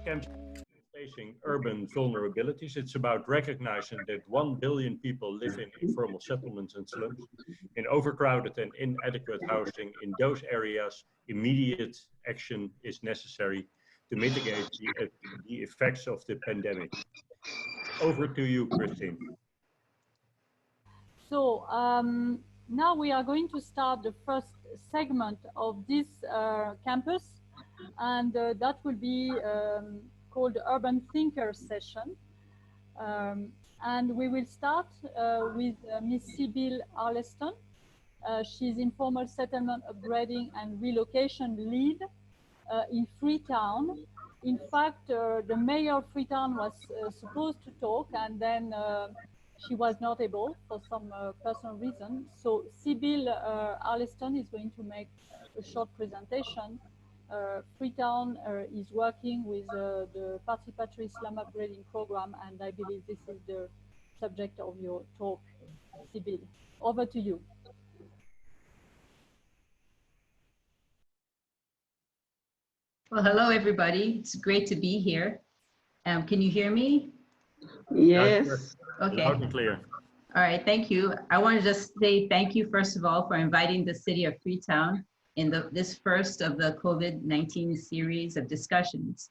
campaign Facing Urban Vulnerabilities. It's about recognizing that 1 billion people live in informal settlements and slums. In overcrowded and inadequate housing in those areas, immediate action is necessary to mitigate the effects of the pandemic. Over to you, Christine. So now we are going to start the first segment of this campus, and that will be called the Urban Thinker session. And we will start with Ms. Sibylle Arleston. She's Informal Settlement Upgrading and Relocation Lead in Freetown. In fact, the mayor of Freetown was supposed to talk, and then she was not able for some personal reason. So Sibylle Arleston is going to make a short presentation. Freetown is working with the Participatory Slum Upgrading Programme, and I believe this is the subject of your talk, Sibylle. Over to you. Well, hello, everybody. It's great to be here. Can you hear me? Yes. Okay. Loud and clear. All right, thank you. I want to just say thank you, first of all, for inviting the city of Freetown in this first of the COVID-19 series of discussions.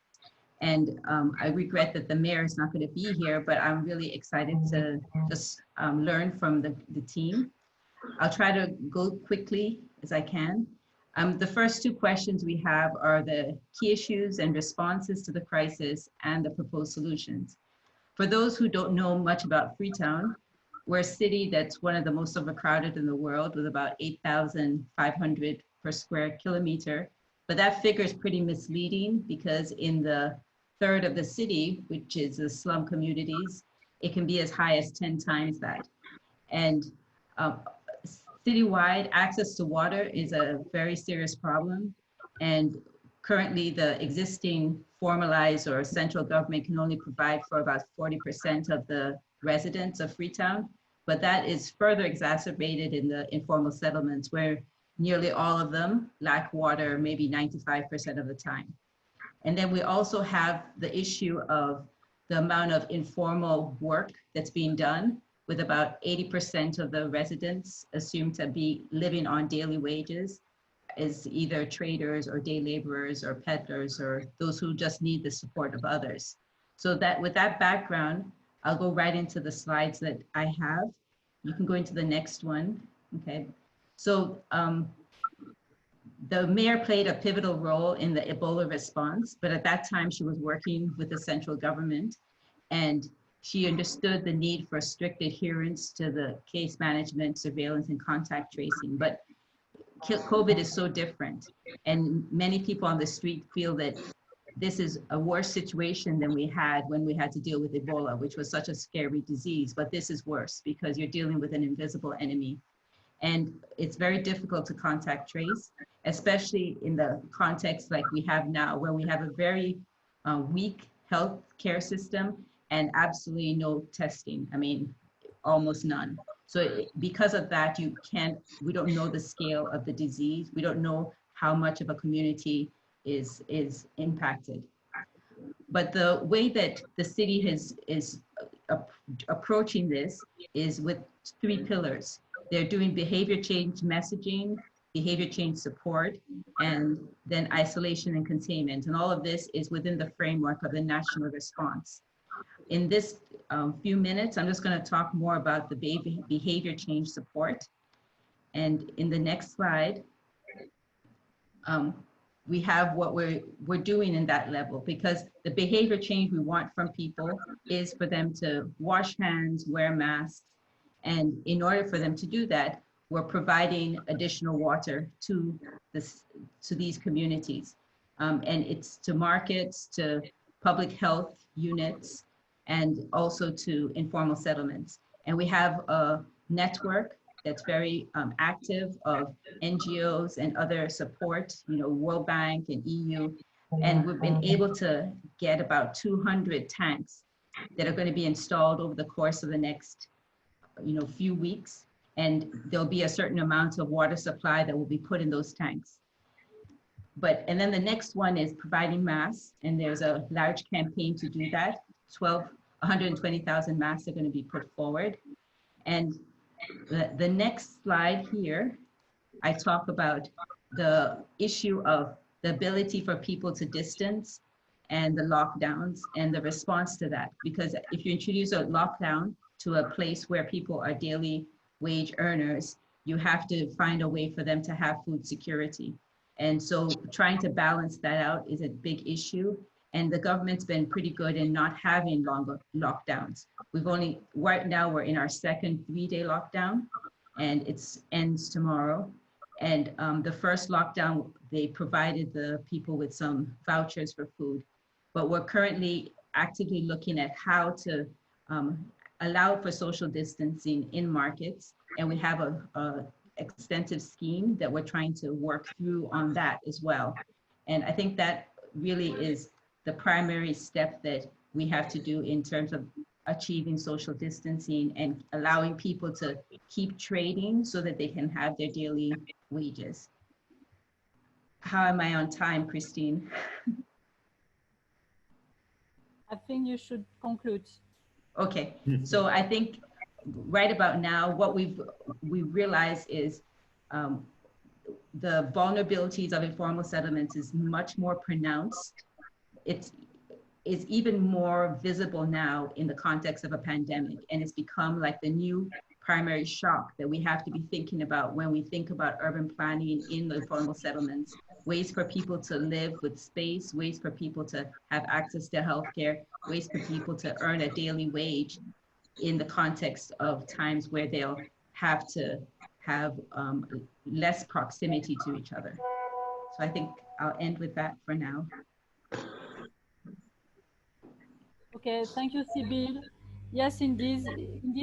And I regret that the mayor is not going to be here, but I'm really excited to just learn from the team. I'll try to go quickly as I can. The first two questions we have are the key issues and responses to the crisis and the proposed solutions. For those who don't know much about Freetown, we're a city that's one of the most overcrowded in the world, with about 8,500 per square kilometer. But that figure is pretty misleading, because in the third of the city, which is the slum communities, it can be as high as 10 times that. And citywide, access to water is a very serious problem. And currently, the existing formalized or central government can only provide for about 40% of the residents of Freetown. But that is further exacerbated in the informal settlements, where nearly all of them lack water, maybe 95% of the time. And then we also have the issue of the amount of informal work that's being done, with about 80% of the residents assumed to be living on daily wages, as either traders or day laborers or peddlers, or those who just need the support of others. So that with that background, I'll go right into the slides that I have. You can go into the next one, okay? So the mayor played a pivotal role in the Ebola response, but at that time she was working with the central government, and she understood the need for strict adherence to the case management, surveillance, and contact tracing. But COVID is so different, and many people on the street feel that this is a worse situation than we had when we had to deal with Ebola, which was such a scary disease. But this is worse, because you're dealing with an invisible enemy. And it's very difficult to contact trace, especially in the context like we have now, where we have a very weak health care system and absolutely no testing. I mean, almost none. So because of that, we don't know the scale of the disease. We don't know how much of a community is impacted. But the way that the city is approaching this is with 3 pillars. They're doing behavior change messaging, behavior change support, and then isolation and containment. And all of this is within the framework of the national response. In this few minutes, I'm just going to talk more about the behavior change support. And in the next slide, we have what we're doing in that level, because the behavior change we want from people is for them to wash hands, wear masks. And in order for them to do that, we're providing additional water to these communities. And it's to markets, to public health units, and also to informal settlements. And we have a network that's very active of NGOs and other support, World Bank and EU. And we've been able to get about 200 tanks that are going to be installed over the course of the next few weeks. And there'll be a certain amount of water supply that will be put in those tanks. And then the next one is providing masks, and there's a large campaign to do that. 120,000 masks are going to be put forward. And the next slide here, I talk about the issue of the ability for people to distance and the lockdowns and the response to that. Because if you introduce a lockdown to a place where people are daily wage earners, you have to find a way for them to have food security. And so trying to balance that out is a big issue. And the government's been pretty good in not having longer lockdowns. Right now we're in our second 3-day lockdown, and it ends tomorrow. And the first lockdown, they provided the people with some vouchers for food. But we're currently actively looking at how to allow for social distancing in markets. And we have a extensive scheme that we're trying to work through on that as well. And I think that really is the primary step that we have to do in terms of achieving social distancing and allowing people to keep trading so that they can have their daily wages. How am I on time, Christine? I think you should conclude. Okay, so I think right about now, what we've realized is the vulnerabilities of informal settlements is much more pronounced. It's even more visible now in the context of a pandemic, and it's become like the new primary shock that we have to be thinking about when we think about urban planning in the informal settlements, ways for people to live with space, ways for people to have access to healthcare, ways for people to earn a daily wage in the context of times where they'll have to have less proximity to each other. So I think I'll end with that for now. Okay, thank you, Sibyl. Yes, indeed,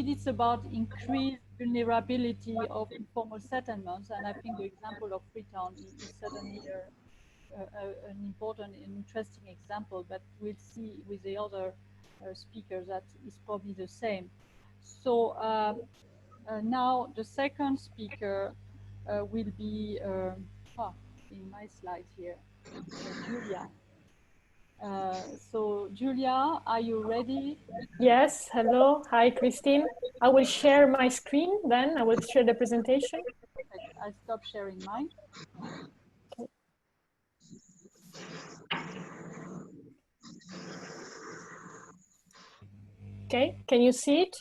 it's about increased vulnerability of informal settlements, and I think the example of Freetown is certainly an important and interesting example, but we'll see with the other speakers that is probably the same. So now the second speaker will be, in my slide here, Julia. So Julia, are you ready? Yes, hello. Hi, Christine. I will share my screen then. I will share the presentation. I'll stop sharing mine. Okay, can you see it?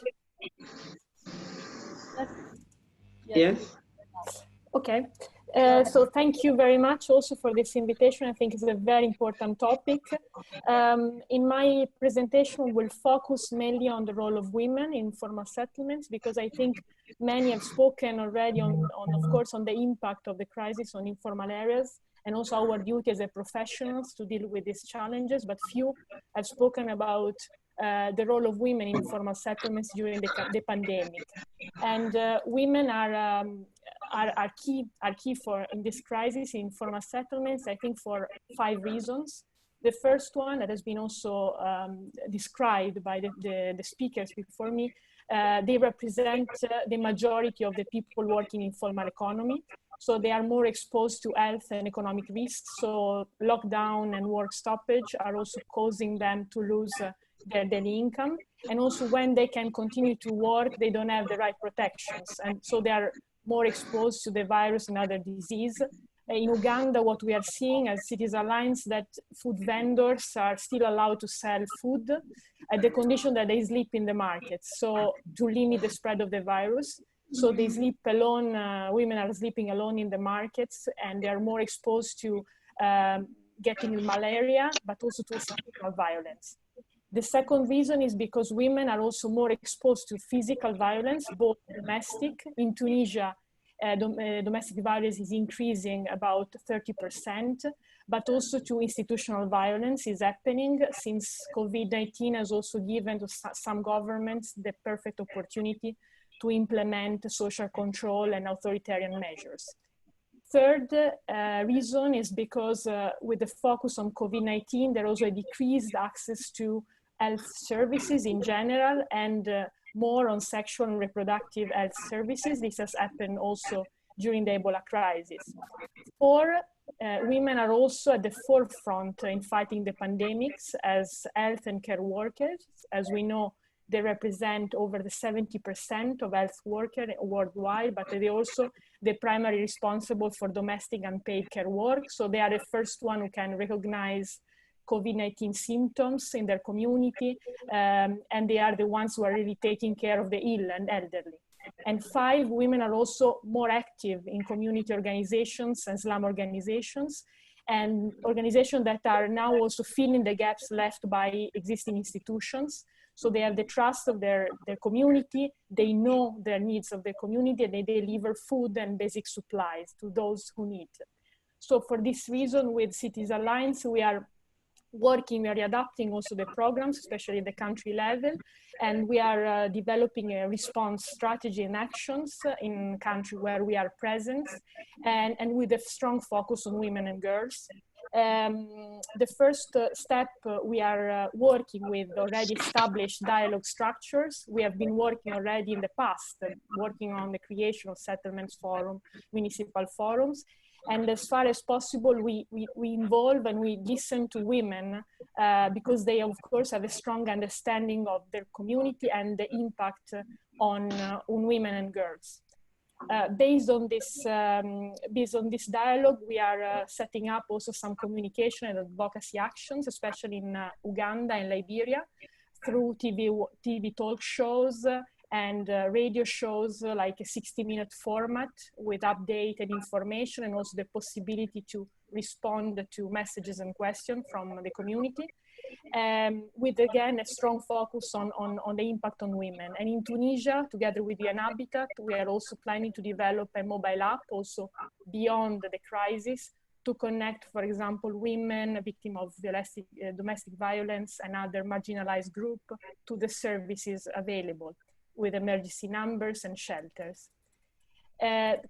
Yes. Okay. So thank you very much also for this invitation. I think it's a very important topic. In my presentation, we'll focus mainly on the role of women in informal settlements, because I think many have spoken already on of course, on the impact of the crisis on informal areas, and also our duty as a professionals to deal with these challenges, but few have spoken about the role of women in informal settlements during the pandemic. And women are key for in this crisis in informal settlements, I think for 5 reasons. The first one that has been also described by the speakers before me, they represent the majority of the people working in informal economy. So they are more exposed to health and economic risks. So lockdown and work stoppage are also causing them to lose their daily income. And also when they can continue to work, they don't have the right protections. And so they are more exposed to the virus and other disease. In Uganda, what we are seeing as Cities Alliance, that food vendors are still allowed to sell food at the condition that they sleep in the markets. So to limit the spread of the virus. So they sleep alone, women are sleeping alone in the markets, and they are more exposed to getting malaria, but also to institutional violence. The second reason is because women are also more exposed to physical violence, both domestic. In Tunisia, domestic violence is increasing about 30%, but also to institutional violence is happening since COVID-19 has also given to some governments the perfect opportunity to implement social control and authoritarian measures. Third reason is because with the focus on COVID-19, there also a decreased access to health services in general, and more on sexual and reproductive health services. This has happened also during the Ebola crisis. Four, Women are also at the forefront in fighting the pandemics as health and care workers. As we know, they represent over the 70% of health workers worldwide, but they're also the primary responsible for domestic unpaid care work. So they are the first one who can recognize COVID-19 symptoms in their community, and they are the ones who are really taking care of the ill and elderly. And 5, women are also more active in community organizations and slum organizations, and organizations that are now also filling the gaps left by existing institutions. So they have the trust of their community, they know their needs of the community, and they deliver food and basic supplies to those who need. So for this reason, with Cities Alliance, we are adapting also the programs, especially at the country level, and we are developing a response strategy and actions in country where we are present, and with a strong focus on women and girls. The first step, we are working with already established dialogue structures. We have been working already in the past, working on the creation of settlements forum, municipal forums. And as far as possible, we involve and we listen to women because they, of course, have a strong understanding of their community and the impact on women and girls. Based on this dialogue, we are setting up also some communication and advocacy actions, especially in Uganda and Liberia, through TV talk shows and radio shows, like a 60-minute format with updated information and also the possibility to respond to messages and questions from the community. With, again, a strong focus on the impact on women. And in Tunisia, together with UN Habitat, we are also planning to develop a mobile app, also beyond the crisis, to connect, for example, women victims of domestic violence and other marginalized groups to the services available, with emergency numbers and shelters.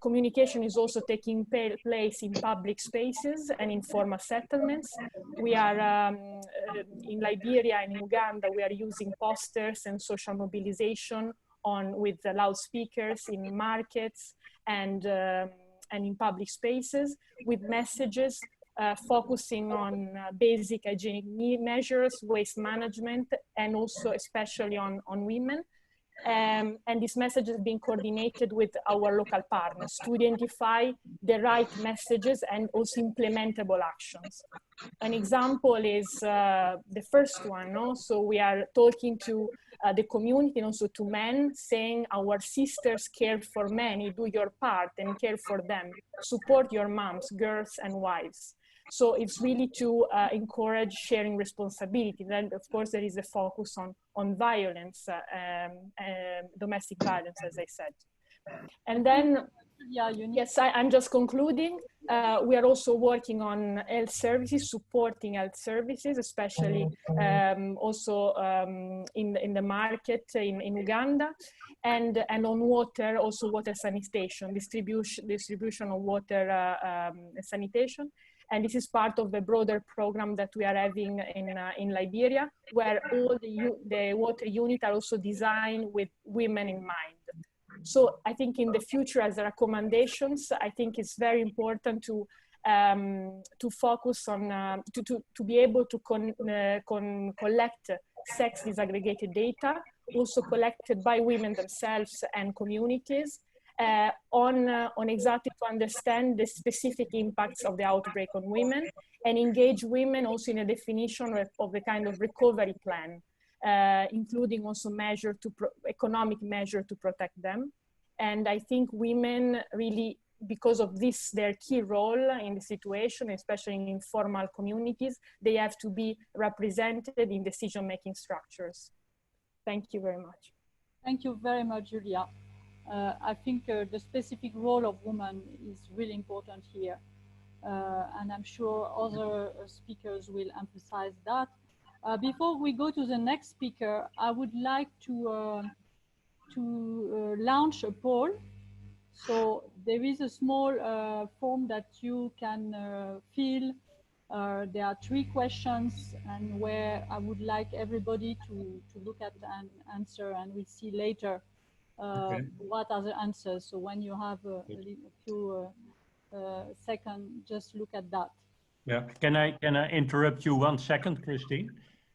Communication is also taking place in public spaces and informal settlements. We are, in Liberia and in Uganda, we are using posters and social mobilization with the loudspeakers in markets and in public spaces, with messages focusing on basic hygienic measures, waste management, and also especially on women. And this message has been coordinated with our local partners to identify the right messages and also implementable actions. An example is the first one. No? So we are talking to the community and also to men, saying our sisters care for men, you do your part and care for them. Support your moms, girls and wives. So it's really to encourage sharing responsibility. Then, of course, there is a focus on violence, domestic violence, as I said. And then, yes, I'm just concluding. We are also working on health services, supporting health services, especially also in the market in Uganda, and on water, also water sanitation, distribution of water sanitation. And this is part of the broader program that we are having in Liberia, where all the water units are also designed with women in mind. So I think in the future, as recommendations, I think it's very important to focus on, to be able to collect sex disaggregated data, also collected by women themselves and communities, on exactly to understand the specific impacts of the outbreak on women, and engage women also in a definition of the kind of recovery plan, including also economic measure to protect them. And I think women really, because of this, their key role in the situation, especially in informal communities, they have to be represented in decision-making structures. Thank you very much. Thank you very much, Julia. I think the specific role of women is really important here. And I'm sure other speakers will emphasize that. Before we go to the next speaker, I would like to launch a poll. So there is a small form that you can fill. There are 3 questions, and where I would like everybody to look at and answer, and we'll see later what are the answers. So when you have a few second just look at that. Yeah, can I interrupt you 1 second, Christine?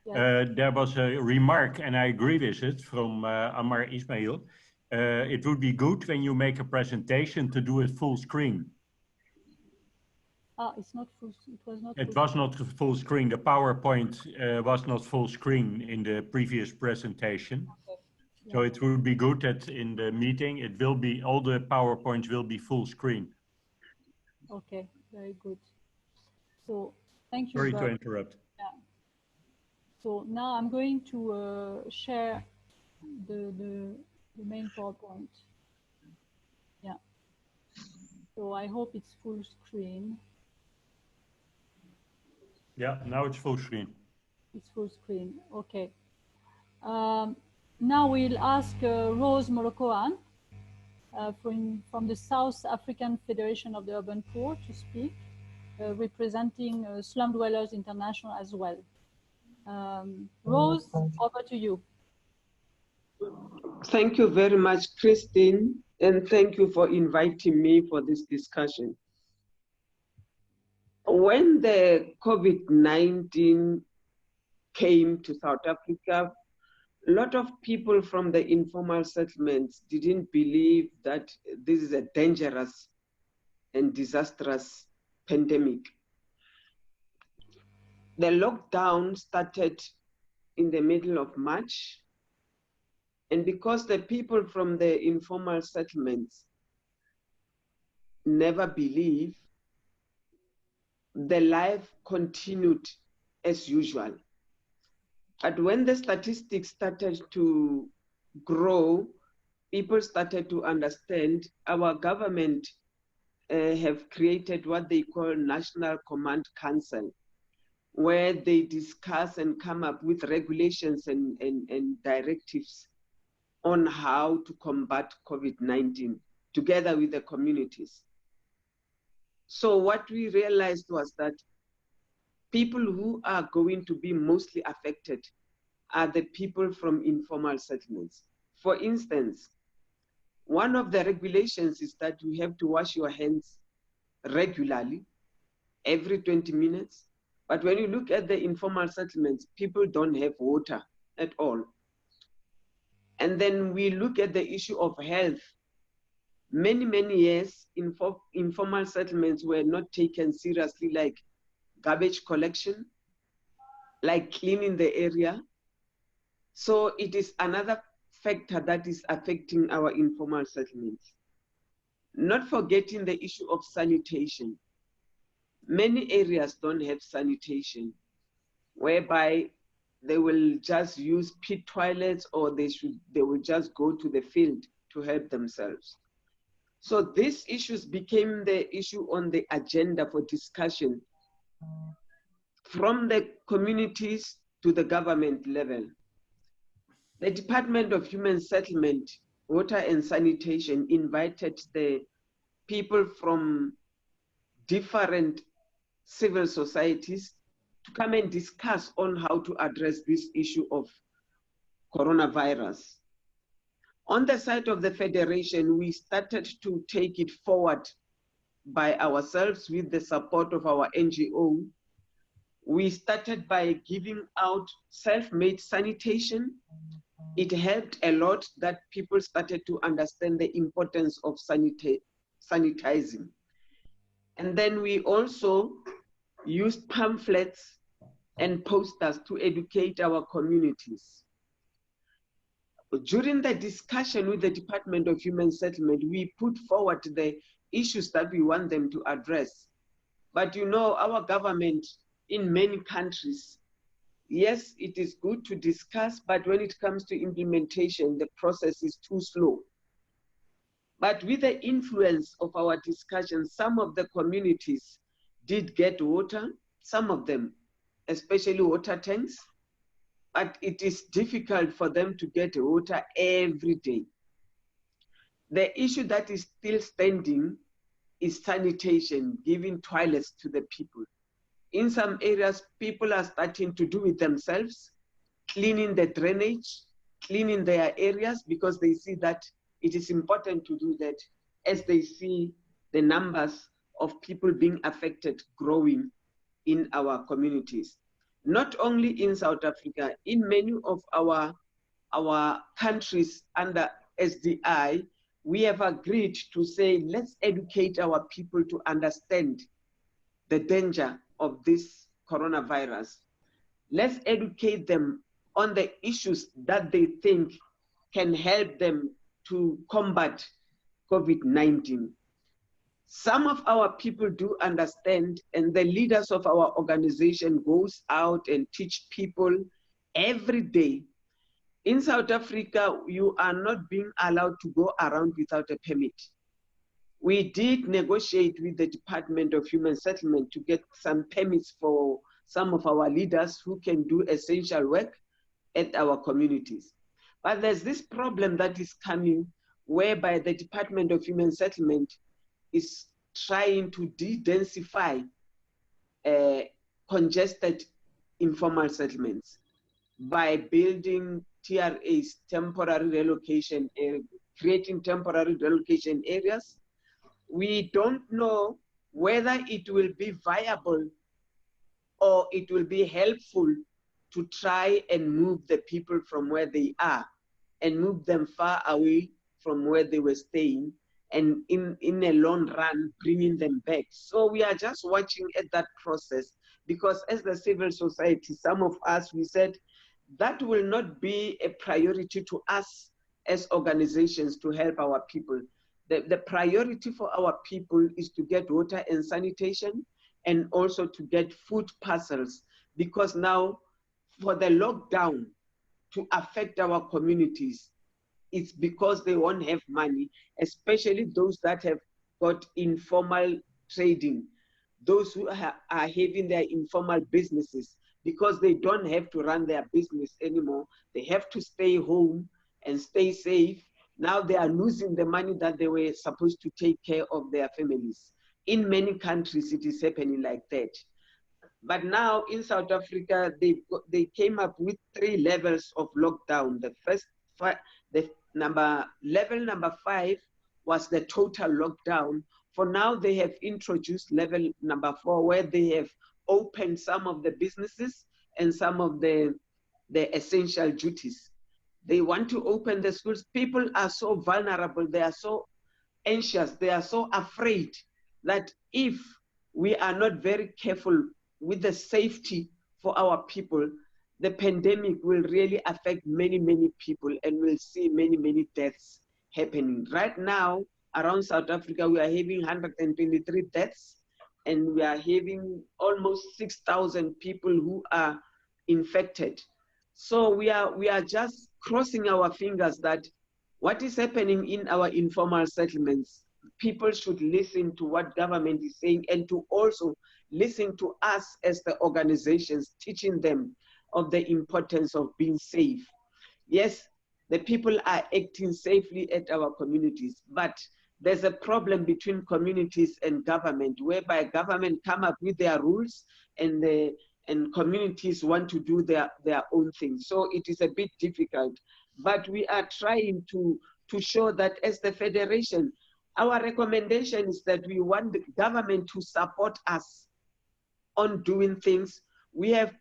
Yes. There was a remark, and I agree with it, from Ammar Ismail. It would be good when you make a presentation to do it full screen. Ah, it's not full. It was not. It was not full screen. The PowerPoint was not full screen in the previous presentation. Okay. Yeah. So it would be good that in the meeting, it will be, all the PowerPoints will be full screen. Okay, very good. So thank you. Sorry to interrupt. Yeah. So now I'm going to share the main PowerPoint. Yeah. So I hope it's full screen. Yeah, now it's full screen. It's full screen. Okay. Now we'll ask Rose Moroccoan from the South African Federation of the Urban Poor to speak, representing Slum Dwellers International as well. Rose, over to you. Thank you very much, Christine, and thank you for inviting me for this discussion. When the COVID-19 came to South Africa, a lot of people from the informal settlements didn't believe that this is a dangerous and disastrous pandemic. The lockdown started in the middle of March, and because the people from the informal settlements never believed, the life continued as usual. But when the statistics started to grow, people started to understand our government have created what they call National Command Council, where they discuss and come up with regulations and directives on how to combat COVID-19 together with the communities. So what we realized was that people who are going to be mostly affected are the people from informal settlements. For instance, one of the regulations is that you have to wash your hands regularly, every 20 minutes. But when you look at the informal settlements, people don't have water at all. And then we look at the issue of health. Many, many years, informal settlements were not taken seriously, like garbage collection, like cleaning the area. So it is another factor that is affecting our informal settlements. Not forgetting the issue of sanitation. Many areas don't have sanitation, whereby they will just use pit toilets, or they will just go to the field to help themselves. So these issues became the issue on the agenda for discussion from the communities to the government level. The Department of Human Settlement, Water and Sanitation invited the people from different civil societies to come and discuss on how to address this issue of coronavirus. On the side of the Federation, we started to take it forward by ourselves with the support of our NGO. We started by giving out self-made sanitation. It helped a lot that people started to understand the importance of sanitizing. And then we also used pamphlets and posters to educate our communities. During the discussion with the Department of Human Settlement, we put forward the issues that we want them to address. But you know, our government in many countries, yes, it is good to discuss, but when it comes to implementation, the process is too slow. But with the influence of our discussions, some of the communities did get water, some of them, especially water tanks, but it is difficult for them to get water every day. The issue that is still standing is sanitation, giving toilets to the people. In some areas, people are starting to do it themselves, cleaning the drainage, cleaning their areas, because they see that it is important to do that as they see the numbers of people being affected growing in our communities. Not only in South Africa, in many of our countries under SDI, we have agreed to say, let's educate our people to understand the danger of this coronavirus. Let's educate them on the issues that they think can help them to combat COVID-19. Some of our people do understand, and the leaders of our organization goes out and teach people every day. In South Africa, you are not being allowed to go around without a permit. We did negotiate with the Department of Human Settlement to get some permits for some of our leaders who can do essential work at our communities. But there's this problem that is coming whereby the Department of Human Settlement is trying to de-densify congested informal settlements by building TRAs, temporary relocation, creating temporary relocation areas. We don't know whether it will be viable or it will be helpful to try and move the people from where they are and move them far away from where they were staying, and in a long run, bringing them back. So we are just watching at that process, because as the civil society, some of us, we said, that will not be a priority to us as organizations to help our people. The priority for our people is to get water and sanitation, and also to get food parcels, because now for the lockdown to affect our communities, it's because they won't have money, especially those that have got informal trading, those who are having their informal businesses, because they don't have to run their business anymore. They have to stay home and stay safe. Now they are losing the money that they were supposed to take care of their families. In many countries, it is happening like that. But now in South Africa, they came up with 3 levels of lockdown. The first, level number 5 was the total lockdown. For now, they have introduced level number 4, where they have opened some of the businesses and some of the essential duties. They want to open the schools. People are so vulnerable. They are so anxious. They are so afraid that if we are not very careful with the safety for our people, the pandemic will really affect many, many people, and we'll see many, many deaths happening. Right now, around South Africa, we are having 123 deaths, and we are having almost 6,000 people who are infected. So we are just crossing our fingers that what is happening in our informal settlements, people should listen to what government is saying, and to also listen to us as the organizations, teaching them of the importance of being safe. Yes, the people are acting safely at our communities, but there's a problem between communities and government, whereby government come up with their rules and communities want to do their own thing. So it is a bit difficult, but we are trying to show that as the Federation, our recommendation is that we want the government to support us on doing things. We have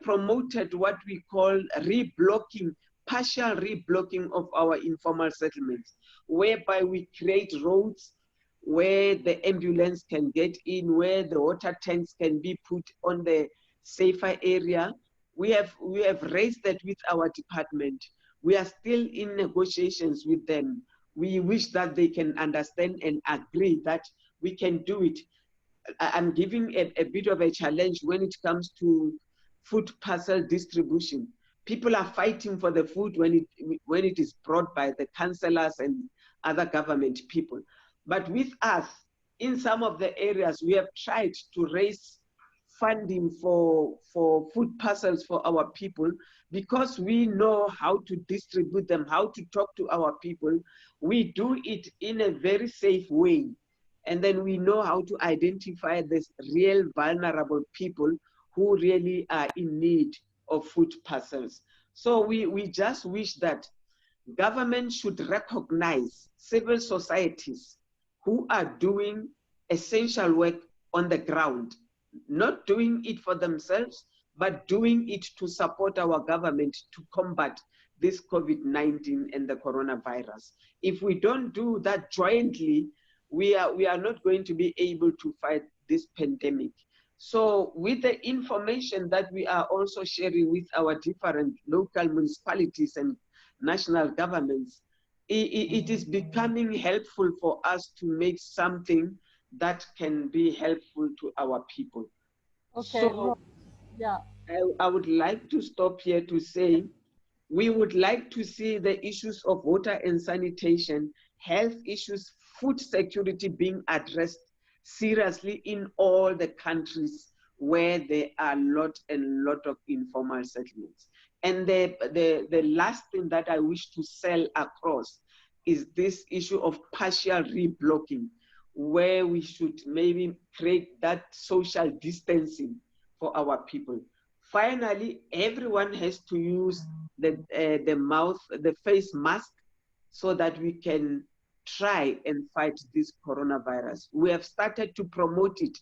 promoted what we call reblocking, partial reblocking of our informal settlements, whereby we create roads where the ambulance can get in, where the water tanks can be put on the safer area. We have raised that with our department. We are still in negotiations with them. We wish that they can understand and agree that we can do it. I'm giving a bit of a challenge when it comes to food parcel distribution. People are fighting for the food when it is brought by the councillors and other government people. But with us, in some of the areas, we have tried to raise funding for food parcels for our people, because we know how to distribute them, how to talk to our people. We do it in a very safe way. And then we know how to identify the real vulnerable people who really are in need of food parcels. So we just wish that government should recognize civil societies who are doing essential work on the ground, not doing it for themselves, but doing it to support our government to combat this COVID-19 and the coronavirus. If we don't do that jointly, we are not going to be able to fight this pandemic. So with the information that we are also sharing with our different local municipalities and national governments, it is becoming helpful for us to make something that can be helpful to our people. Okay. So yeah. I would like to stop here to say, we would like to see the issues of water and sanitation, health issues, food security being addressed seriously in all the countries where there are lot of informal settlements. And the last thing that I wish to sell across is this issue of partial reblocking, where we should maybe create that social distancing for our people. Finally, everyone has to use the face mask so that we can try and fight this coronavirus. We have started to promote it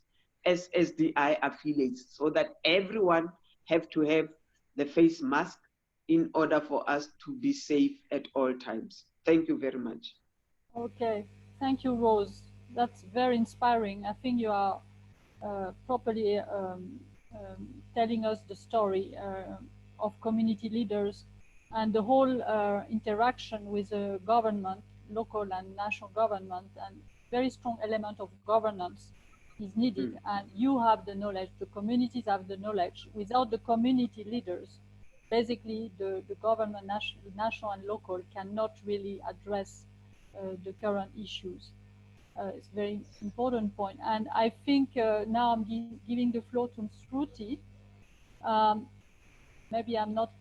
as SDI affiliates so that everyone have to have the face mask in order for us to be safe at all times. Thank you very much. Okay, thank you, Rose. That's very inspiring. I think you are properly telling us the story of community leaders and the whole interaction with the government, local and national government, and very strong element of governance is needed. And you have the knowledge, the communities have the knowledge. Without the community leaders, basically the government, national and local, cannot really address the current issues. It's a very important point. And I think now I'm giving the floor to Smruti. Maybe I'm not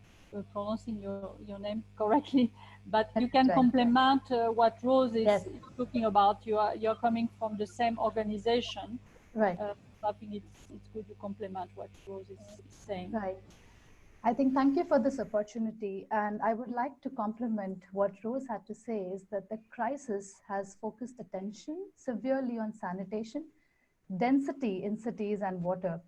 pronouncing your name correctly, but you can complement what Rose is talking about. You're coming from the same organization. Right. I think it's good to complement what Rose is saying. Right. I think thank you for this opportunity. And I would like to complement what Rose had to say is that the crisis has focused attention severely on sanitation, density in cities and water.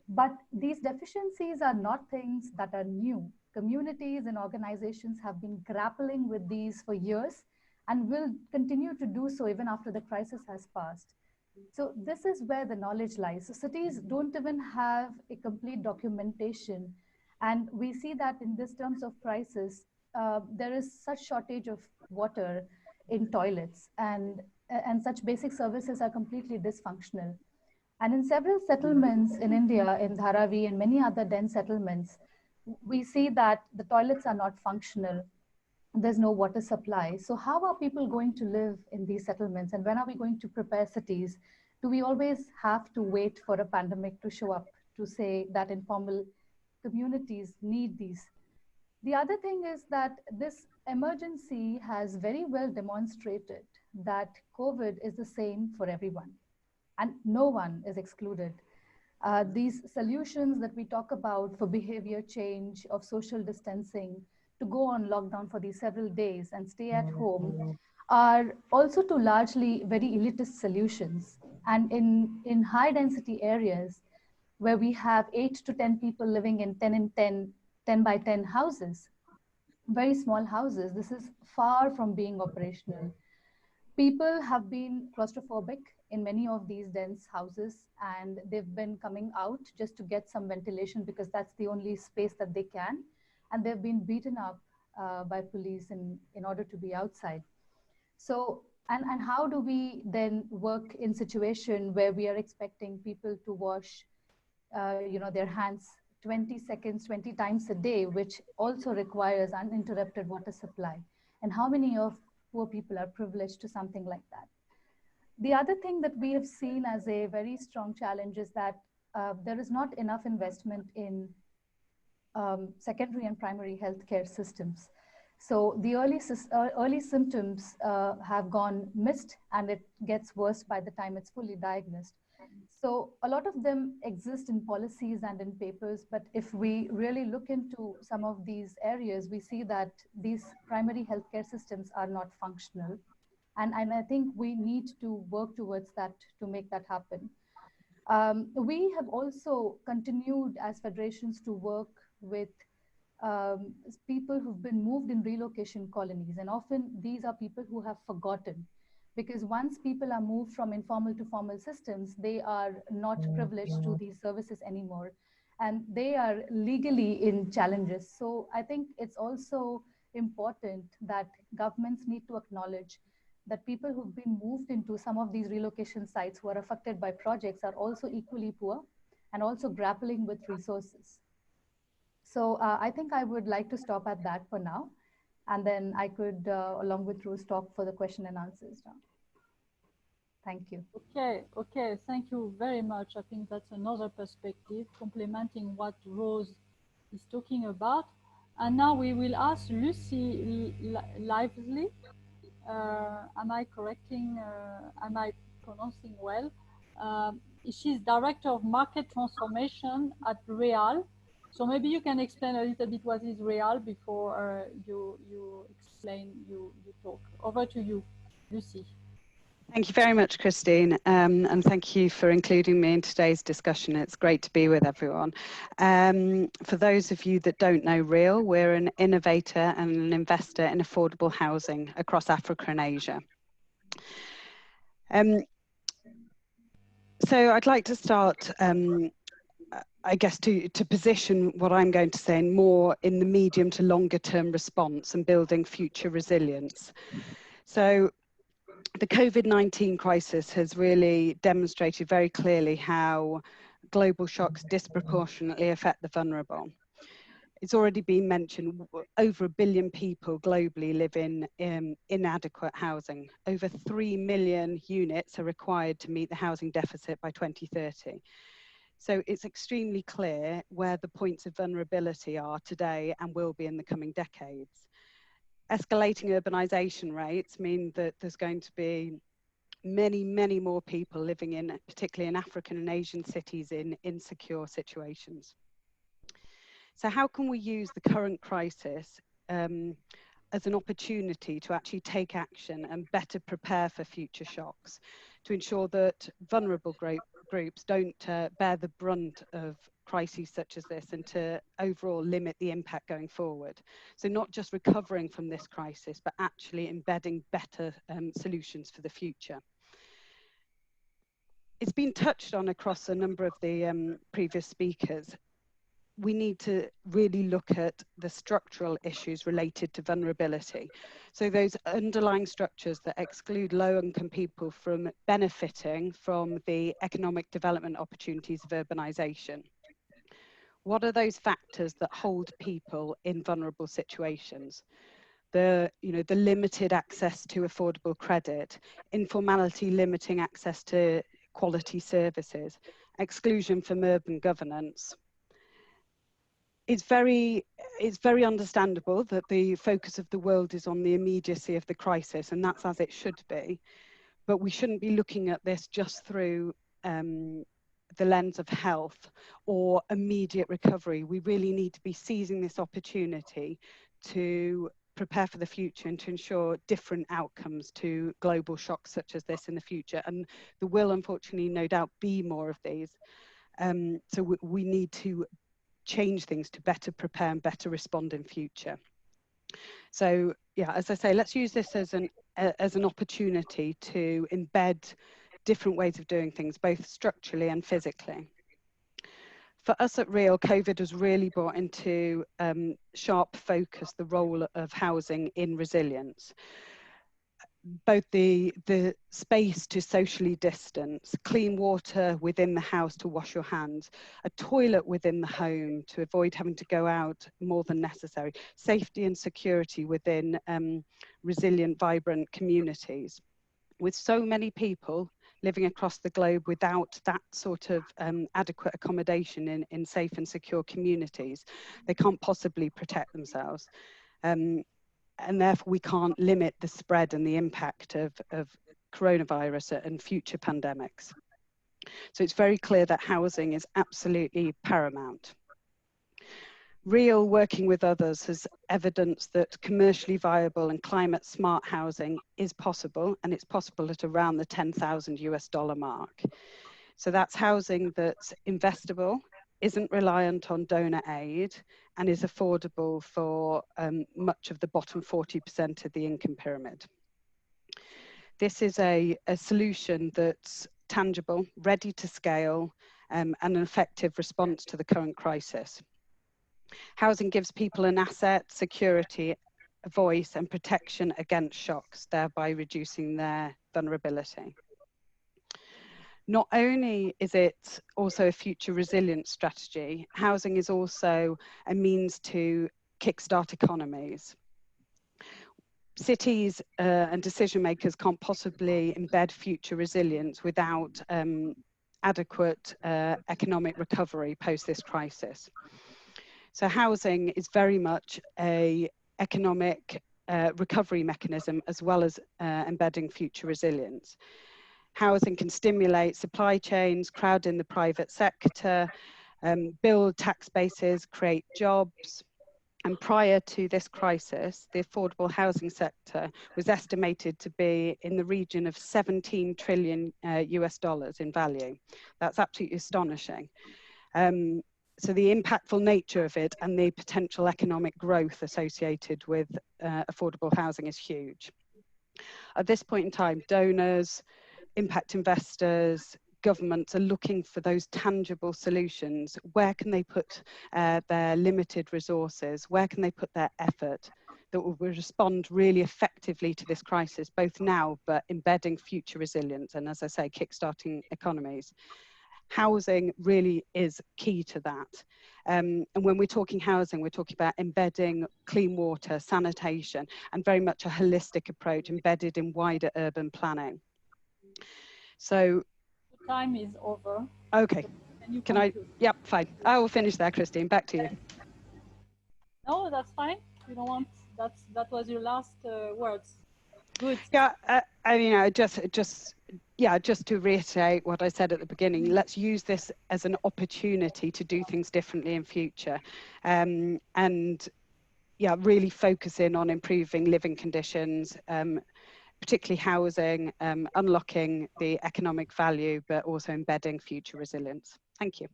But these deficiencies are not things that are new. Communities and organizations have been grappling with these for years and will continue to do so even after the crisis has passed. So this is where the knowledge lies. So cities don't even have a complete documentation. And we see that in this terms of crisis, there is such shortage of water in toilets and such basic services are completely dysfunctional. And in several settlements in India, in Dharavi and many other dense settlements, we see that the toilets are not functional. There's no water supply. So how are people going to live in these settlements? And when are we going to prepare cities? Do we always have to wait for a pandemic to show up to say that informal communities need these? The other thing is that this emergency has very well demonstrated that COVID is the same for everyone. And no one is excluded. These solutions that we talk about for behavior change, of social distancing, to go on lockdown for these several days and stay at home are also to largely very elitist solutions. And in high density areas where we have 8 to 10 people living in 10 by 10 houses, very small houses, this is far from being operational. People have been claustrophobic in many of these dense houses, and they've been coming out just to get some ventilation because that's the only space that they can. And they've been beaten up by police in order to be outside. So, and how do we then work in situation where we are expecting people to wash their hands 20 seconds, 20 times a day, which also requires uninterrupted water supply? And how many of poor people are privileged to something like that? The other thing that we have seen as a very strong challenge is that there is not enough investment in secondary and primary healthcare systems. So the early symptoms have gone missed, and it gets worse by the time it's fully diagnosed. So a lot of them exist in policies and in papers, but if we really look into some of these areas, we see that these primary healthcare systems are not functional. And I think we need to work towards that to make that happen. We have also continued as federations to work with people who've been moved in relocation colonies. And often these are people who have forgotten, because once people are moved from informal to formal systems, they are not privileged to these services anymore. And they are legally in challenges. So I think it's also important that governments need to acknowledge that people who've been moved into some of these relocation sites who are affected by projects are also equally poor and also grappling with resources. So I think I would like to stop at that for now. And then I could, along with Rose, talk for the question and answers now. Thank you. Okay, thank you very much. I think that's another perspective, complementing what Rose is talking about. And now we will ask Lucy Lively. Am I correcting, am I pronouncing well? She's Director of Market Transformation at Real. So maybe you can explain a little bit what is Real before you explain, you talk. Over to you, Lucy. Thank you very much, Christine, and thank you for including me in today's discussion. It's great to be with everyone. For those of you that don't know Real, we're an innovator and an investor in affordable housing across Africa and Asia. So I'd like to start, I guess, to position what I'm going to say more in the medium to longer term response and building future resilience. So the COVID-19 crisis has really demonstrated very clearly how global shocks disproportionately affect the vulnerable. It's already been mentioned, over 1 billion people globally live in inadequate housing. Over 3 million units are required to meet the housing deficit by 2030. So it's extremely clear where the points of vulnerability are today and will be in the coming decades. Escalating urbanization rates mean that there's going to be many, many more people living in, particularly in African and Asian cities, in insecure situations. So how can we use the current crisis as an opportunity to actually take action and better prepare for future shocks, to ensure that vulnerable groups don't bear the brunt of crises such as this, and to overall limit the impact going forward? So not just recovering from this crisis, but actually embedding better solutions for the future. It's been touched on across a number of the previous speakers. We need to really look at the structural issues related to vulnerability. So those underlying structures that exclude low-income people from benefiting from the economic development opportunities of urbanization. What are those factors that hold people in vulnerable situations? The limited access to affordable credit, informality limiting access to quality services, exclusion from urban governance. It's very understandable that the focus of the world is on the immediacy of the crisis, and that's as it should be. But we shouldn't be looking at this just through the lens of health or immediate recovery. We really need to be seizing this opportunity to prepare for the future and to ensure different outcomes to global shocks such as this in the future. And there will, unfortunately, no doubt be more of these. So we need to change things to better prepare and better respond in future. So yeah, as I say, let's use this as an opportunity to embed different ways of doing things, both structurally and physically. For us at Real, COVID has really brought into sharp focus the role of housing in resilience. Both the space to socially distance, clean water within the house to wash your hands, a toilet within the home to avoid having to go out more than necessary, safety and security within resilient, vibrant communities. With so many people living across the globe without that sort of adequate accommodation in safe and secure communities, they can't possibly protect themselves. And therefore we can't limit the spread and the impact of coronavirus and future pandemics. So it's very clear that housing is absolutely paramount. Real working with others has evidenced that commercially viable and climate smart housing is possible, and it's possible at around the $10,000 mark. So that's housing that's investable, isn't reliant on donor aid, and is affordable for much of the bottom 40% of the income pyramid. This is a solution that's tangible, ready to scale, and an effective response to the current crisis. Housing gives people an asset, security, a voice, and protection against shocks, thereby reducing their vulnerability. Not only is it also a future resilience strategy, housing is also a means to kickstart economies. Cities and decision makers can't possibly embed future resilience without adequate economic recovery post this crisis. So housing is very much an economic recovery mechanism, as well as embedding future resilience. Housing can stimulate supply chains, crowd in the private sector, build tax bases, create jobs. And prior to this crisis, the affordable housing sector was estimated to be in the region of $17 trillion in value. That's absolutely astonishing. So the impactful nature of it and the potential economic growth associated with affordable housing is huge. At this point in time, donors, impact investors, governments are looking for those tangible solutions. Where can they put their limited resources? Where can they put their effort that will respond really effectively to this crisis, both now, but embedding future resilience and, as I say, kickstarting economies? Housing really is key to that. And when we're talking housing, we're talking about embedding clean water, sanitation, and very much a holistic approach embedded in wider urban planning. So time is over. Okay. Can I? Yep, fine. I will finish there, Christine. Back to you. No, that's fine. You don't want, that was your last words. Good. Yeah, I mean, just to reiterate what I said at the beginning, let's use this as an opportunity to do things differently in future. And yeah, really focus in on improving living conditions, particularly housing, unlocking the economic value, but also embedding future resilience. Thank you.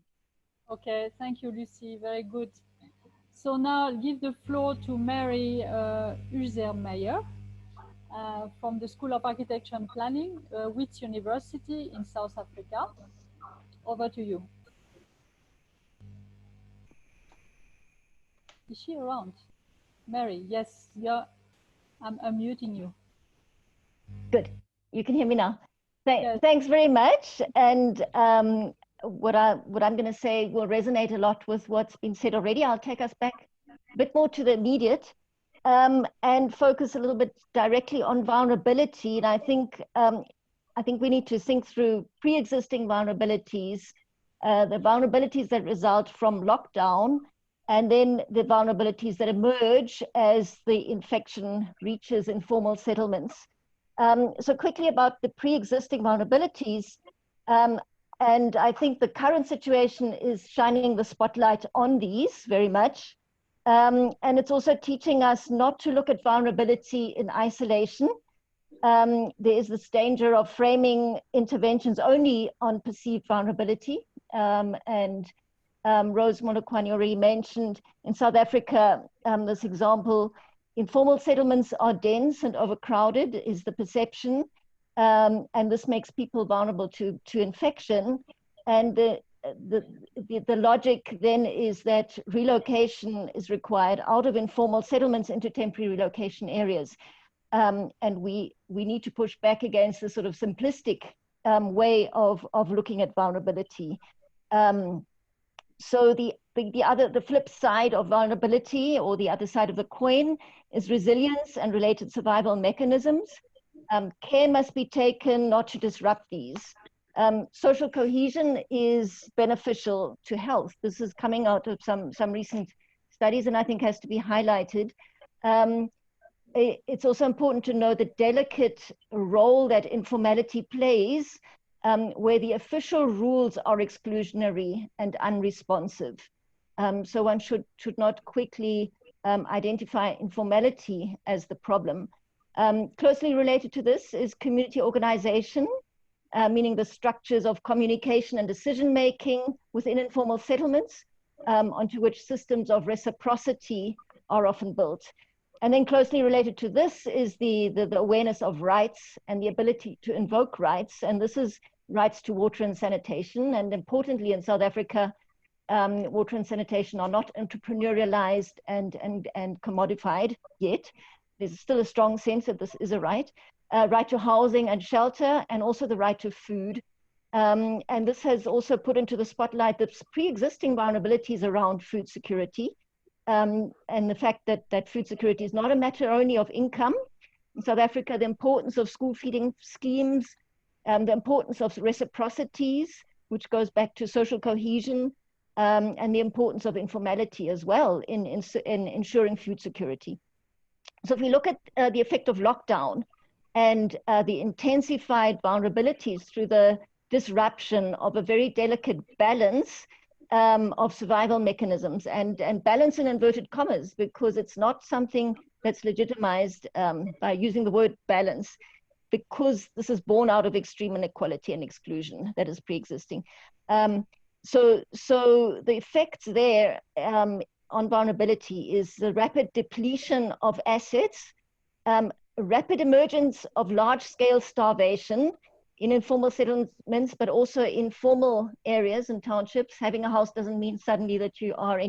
Okay, thank you, Lucy. Very good. So now I'll give the floor to Mary Huchzermeyer from the School of Architecture and Planning, Wits University in South Africa. Over to you. Is she around? Mary, yes, I'm unmuting you. Good. You can hear me now. Yes. Thanks very much. And what I'm going to say will resonate a lot with what's been said already. I'll take us back a bit more to the immediate and focus a little bit directly on vulnerability. And I think we need to think through pre-existing vulnerabilities, the vulnerabilities that result from lockdown, and then the vulnerabilities that emerge as the infection reaches informal settlements. So quickly about the pre-existing vulnerabilities, and I think the current situation is shining the spotlight on these very much. And it's also teaching us not to look at vulnerability in isolation. There is this danger of framing interventions only on perceived vulnerability. And Rose Molokwane already mentioned in South Africa, this example, informal settlements are dense and overcrowded is the perception. And this makes people vulnerable to infection. And the logic then is that relocation is required out of informal settlements into temporary relocation areas. And we need to push back against the sort of simplistic way of looking at vulnerability. So the flip side of vulnerability, or the other side of the coin, is resilience and related survival mechanisms. Care must be taken not to disrupt these. Social cohesion is beneficial to health. This is coming out of some recent studies, and I think has to be highlighted. It's also important to know the delicate role that informality plays, where the official rules are exclusionary and unresponsive. So one should not quickly identify informality as the problem. Closely related to this is community organization, meaning the structures of communication and decision-making within informal settlements, onto which systems of reciprocity are often built. And then closely related to this is the awareness of rights and the ability to invoke rights. And this is rights to water and sanitation. And importantly, in South Africa, water and sanitation are not entrepreneurialized and commodified yet. There's still a strong sense that this is a right. Right to housing and shelter, and also the right to food. And this has also put into the spotlight the pre-existing vulnerabilities around food security, and the fact that food security is not a matter only of income. In South Africa, the importance of school feeding schemes, the importance of reciprocities, which goes back to social cohesion, and the importance of informality as well in ensuring food security. So if we look at the effect of lockdown and the intensified vulnerabilities through the disruption of a very delicate balance of survival mechanisms, and balance in inverted commas, because it's not something that's legitimized by using the word balance, because this is born out of extreme inequality and exclusion that is pre-existing. So the effects there on vulnerability is the rapid depletion of assets, rapid emergence of large-scale starvation in informal settlements, but also in formal areas and townships. Having a house doesn't mean suddenly that you are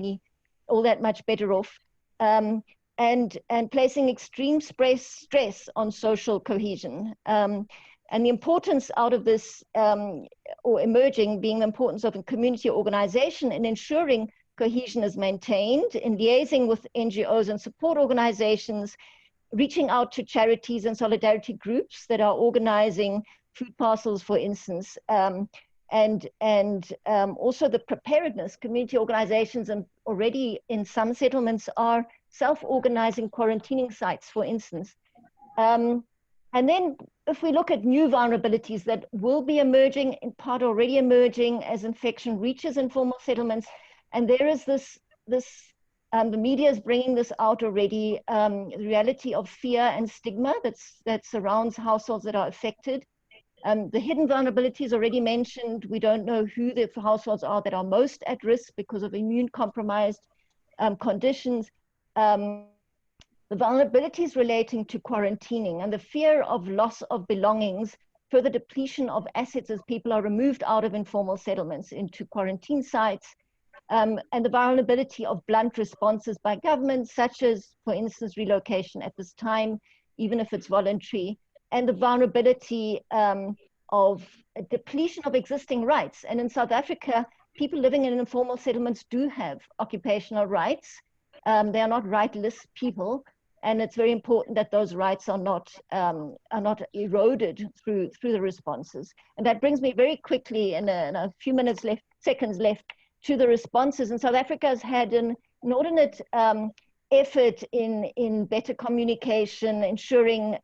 all that much better off, and placing extreme stress on social cohesion. And the importance out of this, or emerging, being the importance of a community organization in ensuring cohesion is maintained, in liaising with NGOs and support organizations, reaching out to charities and solidarity groups that are organizing food parcels, for instance, and also the preparedness. Community organizations and already in some settlements are self-organizing quarantining sites, for instance. And then if we look at new vulnerabilities that will be emerging, in part already emerging as infection reaches informal settlements, and there is the media is bringing this out already, the reality of fear and stigma that surrounds households that are affected. The hidden vulnerabilities already mentioned. We don't know who the households are that are most at risk because of immune compromised conditions. The vulnerabilities relating to quarantining and the fear of loss of belongings, further depletion of assets as people are removed out of informal settlements into quarantine sites, and the vulnerability of blunt responses by governments, such as, for instance, relocation at this time, even if it's voluntary, and the vulnerability of a depletion of existing rights. And in South Africa, people living in informal settlements do have occupational rights. They are not rightless people, and it's very important that those rights are not eroded through the responses. And that brings me very quickly, in a few seconds left, to the responses. And South Africa has had an inordinate effort in better communication, ensuring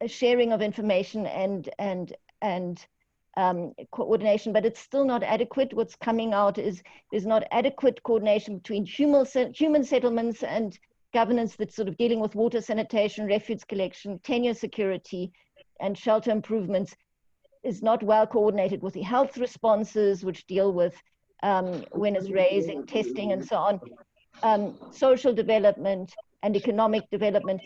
sharing of information and coordination, but it's still not adequate. What's coming out is there's not adequate coordination between human settlements and governance that's sort of dealing with water, sanitation, refuse collection, tenure security, and shelter improvements, is not well coordinated with the health responses, which deal with awareness raising, testing, and so on. Social development and economic development.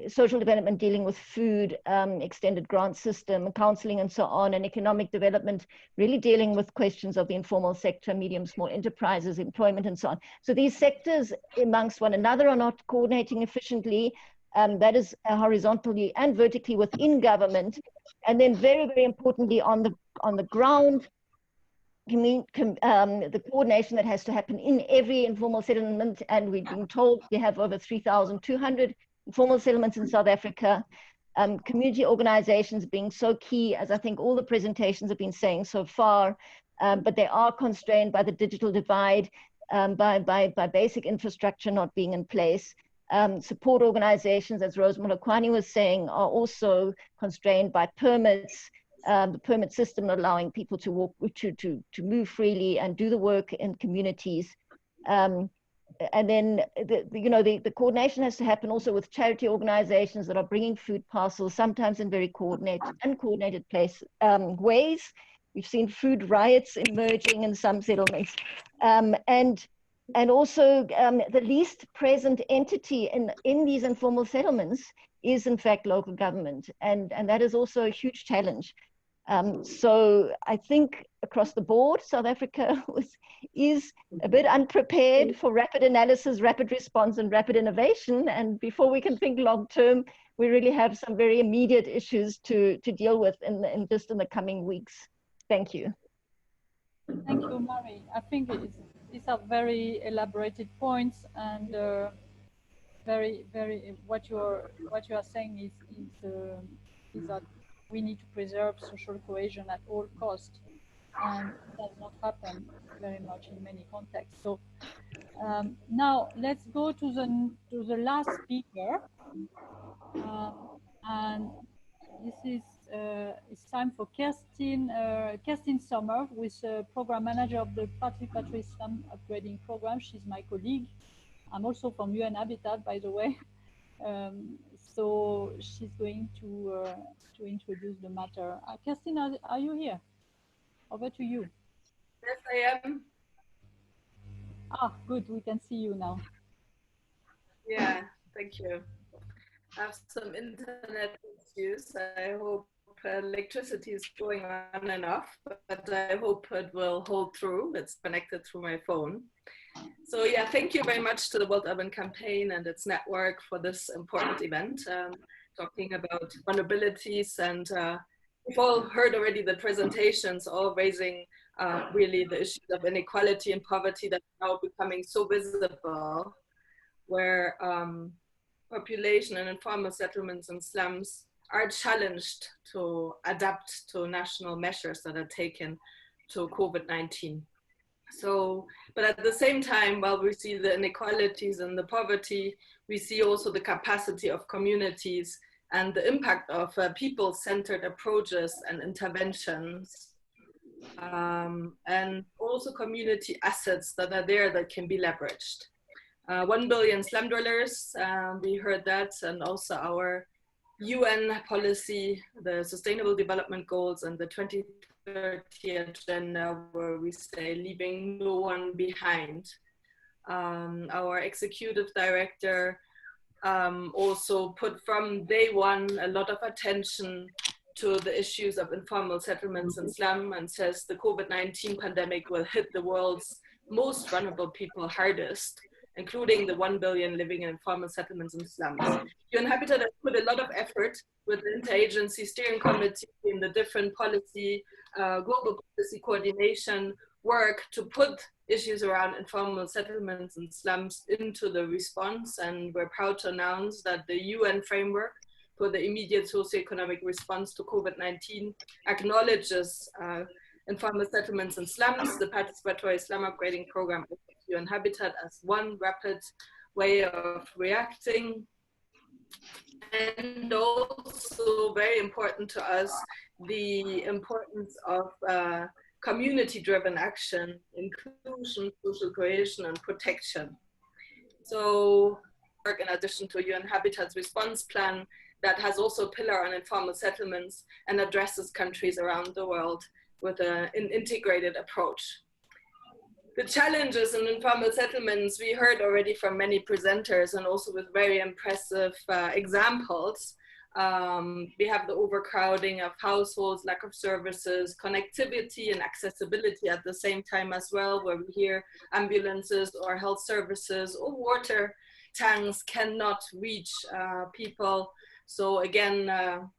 Social development dealing with food, extended grant system, counseling, and so on, and economic development really dealing with questions of the informal sector, medium, small enterprises, employment, and so on. So these sectors amongst one another are not coordinating efficiently. That is horizontally and vertically within government. And then very, very importantly on the ground, the coordination that has to happen in every informal settlement. And we've been told we have over 3,200 informal settlements in South Africa. Community organizations being so key, as I think all the presentations have been saying so far, but they are constrained by the digital divide, by basic infrastructure not being in place. Support organizations, as Rose Molokwani was saying, are also constrained by permits, the permit system allowing people to walk, to move freely and do the work in communities. And then, the coordination has to happen also with charity organizations that are bringing food parcels, sometimes in very uncoordinated ways. We've seen food riots emerging in some settlements. And also the least present entity in these informal settlements is in fact local government. And that is also a huge challenge. So I think across the board, South Africa is a bit unprepared for rapid analysis, rapid response, and rapid innovation. And before we can think long term, we really have some very immediate issues to deal with in the coming weeks. Thank you. Thank you, Mari. I think these are very elaborated points, and very, very. What you are saying is that we need to preserve social cohesion at all costs, and it does not happen very much in many contexts. So now let's go to the last speaker, and this is it's time for Kerstin Sommer, who is program manager of the Participatory Slum Upgrading Programme. She's my colleague. I'm also from UN Habitat, by the way. So she's going to introduce the matter. Kerstin, are you here? Over to you. Yes, I am. Ah, good. We can see you now. Yeah, thank you. I have some internet issues. I hope electricity is going on and off, but I hope it will hold through. It's connected through my phone. So yeah, thank you very much to the World Urban Campaign and its network for this important event, talking about vulnerabilities. And we've all heard already the presentations, all raising really the issues of inequality and poverty that are now becoming so visible, where population and informal settlements and slums are challenged to adapt to national measures that are taken to COVID-19. So, but at the same time, while we see the inequalities and the poverty, we see also the capacity of communities and the impact of people-centered approaches and interventions, and also community assets that are there that can be leveraged. 1 billion slum dwellers, we heard that, and also our UN policy, the Sustainable Development Goals and the 2030 agenda, where we say leaving no one behind. Our executive director also put from day one a lot of attention to the issues of informal settlements and slum, and says the COVID-19 pandemic will hit the world's most vulnerable people hardest, including the 1 billion living in informal settlements and slums. UN Habitat has put a lot of effort with the interagency steering committee in the different policy, global policy coordination work to put issues around informal settlements and slums into the response. And we're proud to announce that the UN framework for the immediate socioeconomic response to COVID-19 acknowledges informal settlements and slums, the Participatory Slum Upgrading Programme of UN Habitat, as one rapid way of reacting. And also very important to us, the importance of community-driven action, inclusion, social cohesion, and protection. So, in addition to UN Habitat's response plan, that has also a pillar on informal settlements and addresses countries around the world with an integrated approach. The challenges in informal settlements, we heard already from many presenters, and also with very impressive examples. We have the overcrowding of households, lack of services, connectivity and accessibility at the same time as well, where we hear ambulances or health services or water tanks cannot reach people. So again,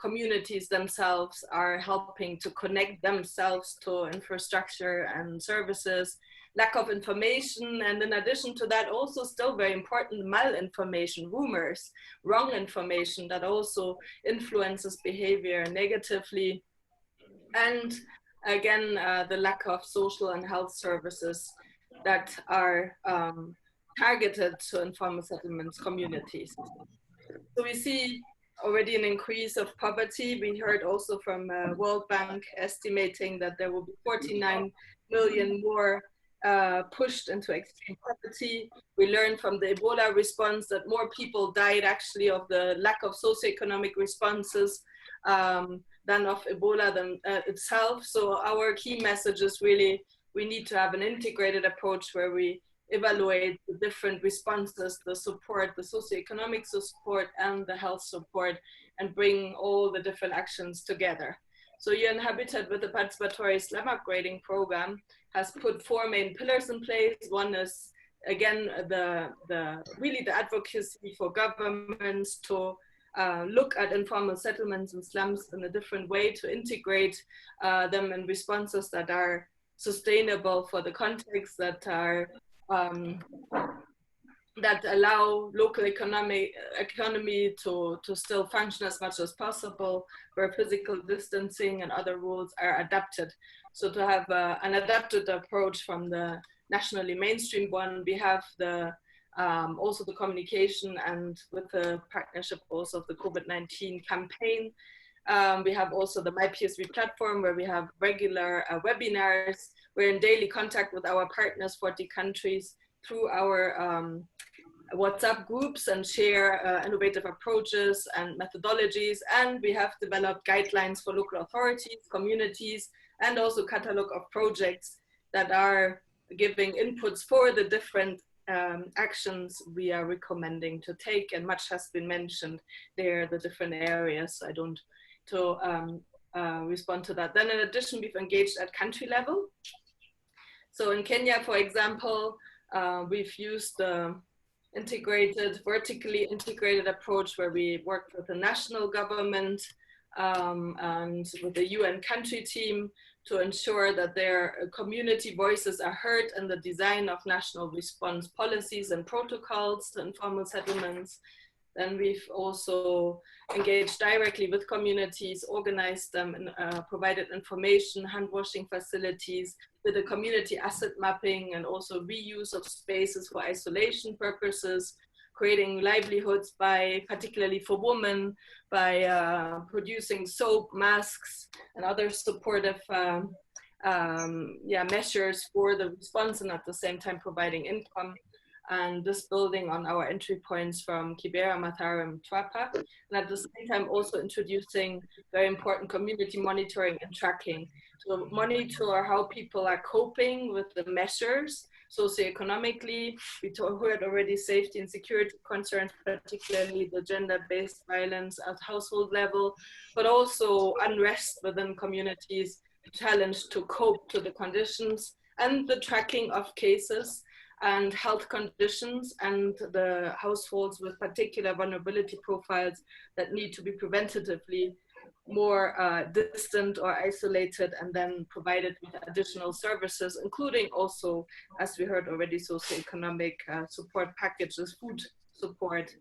communities themselves are helping to connect themselves to infrastructure and services, lack of information, and in addition to that, also still very important, malinformation, rumors, wrong information that also influences behavior negatively. And again, the lack of social and health services that are targeted to informal settlements communities. So we see already an increase of poverty. We heard also from World Bank estimating that there will be 49 million more pushed into extreme poverty. We learned from the Ebola response that more people died actually of the lack of socioeconomic responses than of Ebola itself. So our key message is really, we need to have an integrated approach where we evaluate the different responses, the support, the socioeconomic support and the health support, and bring all the different actions together. So UN Habitat with the Participatory Slum Upgrading Programme has put 4 main pillars in place. One is, again, really the advocacy for governments to look at informal settlements and slums in a different way, to integrate them in responses that are sustainable for the context, that are that allow local economy to still function as much as possible, where physical distancing and other rules are adapted. So to have an adapted approach from the nationally mainstream one, we have also the communication, and with the partnership also of the COVID-19 campaign. We have also the MyPSV platform, where we have regular webinars. We're in daily contact with our partners, 40 countries, through our WhatsApp groups, and share innovative approaches and methodologies. And we have developed guidelines for local authorities, communities, and also a catalog of projects that are giving inputs for the different actions we are recommending to take. And much has been mentioned there, the different areas. I don't respond to that. Then in addition, we've engaged at country level. So in Kenya, for example, we've used the vertically integrated approach, where we worked with the national government and with the UN country team to ensure that their community voices are heard in the design of national response policies and protocols to informal settlements. Then we've also engaged directly with communities, organized them, and provided information, hand washing facilities, with a community asset mapping, and also reuse of spaces for isolation purposes, creating livelihoods particularly for women, by producing soap, masks, and other supportive measures for the response, and at the same time providing income. And this building on our entry points from Kibera, Matara, and Twapa, and at the same time also introducing very important community monitoring and tracking to monitor how people are coping with the measures socioeconomically. We heard already safety and security concerns, particularly the gender-based violence at household level, but also unrest within communities, challenged to cope to the conditions, and the tracking of cases and health conditions, and the households with particular vulnerability profiles that need to be preventatively more distant or isolated, and then provided with additional services, including also, as we heard already, socioeconomic support packages, food support,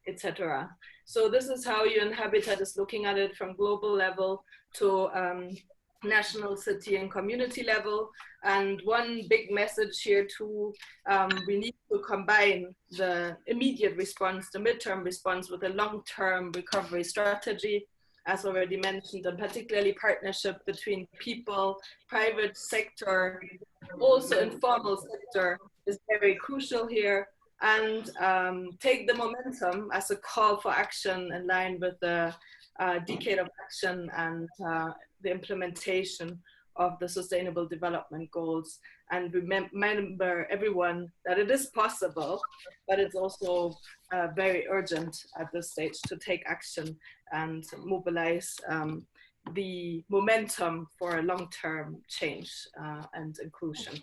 etc. So this is how UN Habitat is looking at it from global level to national, city, and community level. And one big message here too, we need to combine the immediate response, the midterm response, with a long-term recovery strategy, as already mentioned, and particularly partnership between people, private sector, also informal sector is very crucial here, and take the momentum as a call for action in line with the decade of action and the implementation of the Sustainable Development Goals, and remember everyone that it is possible, but it's also very urgent at this stage to take action and mobilize the momentum for a long-term change and inclusion.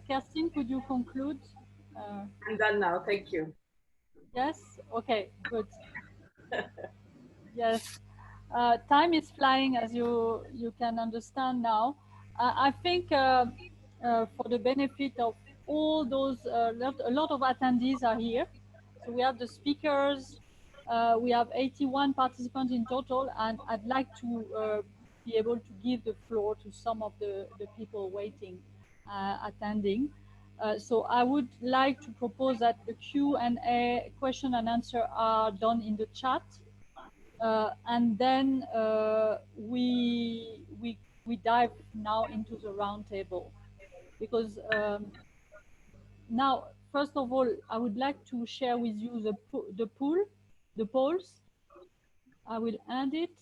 Kerstin, could you conclude? I'm done now, thank you. Yes, okay, good. Yes. Time is flying, as you can understand now. I think for the benefit of all those, a lot of attendees are here. So we have the speakers, we have 81 participants in total, and I'd like to be able to give the floor to some of the people waiting, attending. So I would like to propose that the Q&A, question and answer, are done in the chat. And then we dive now into the roundtable, because now, first of all, I would like to share with you the polls. I will end it,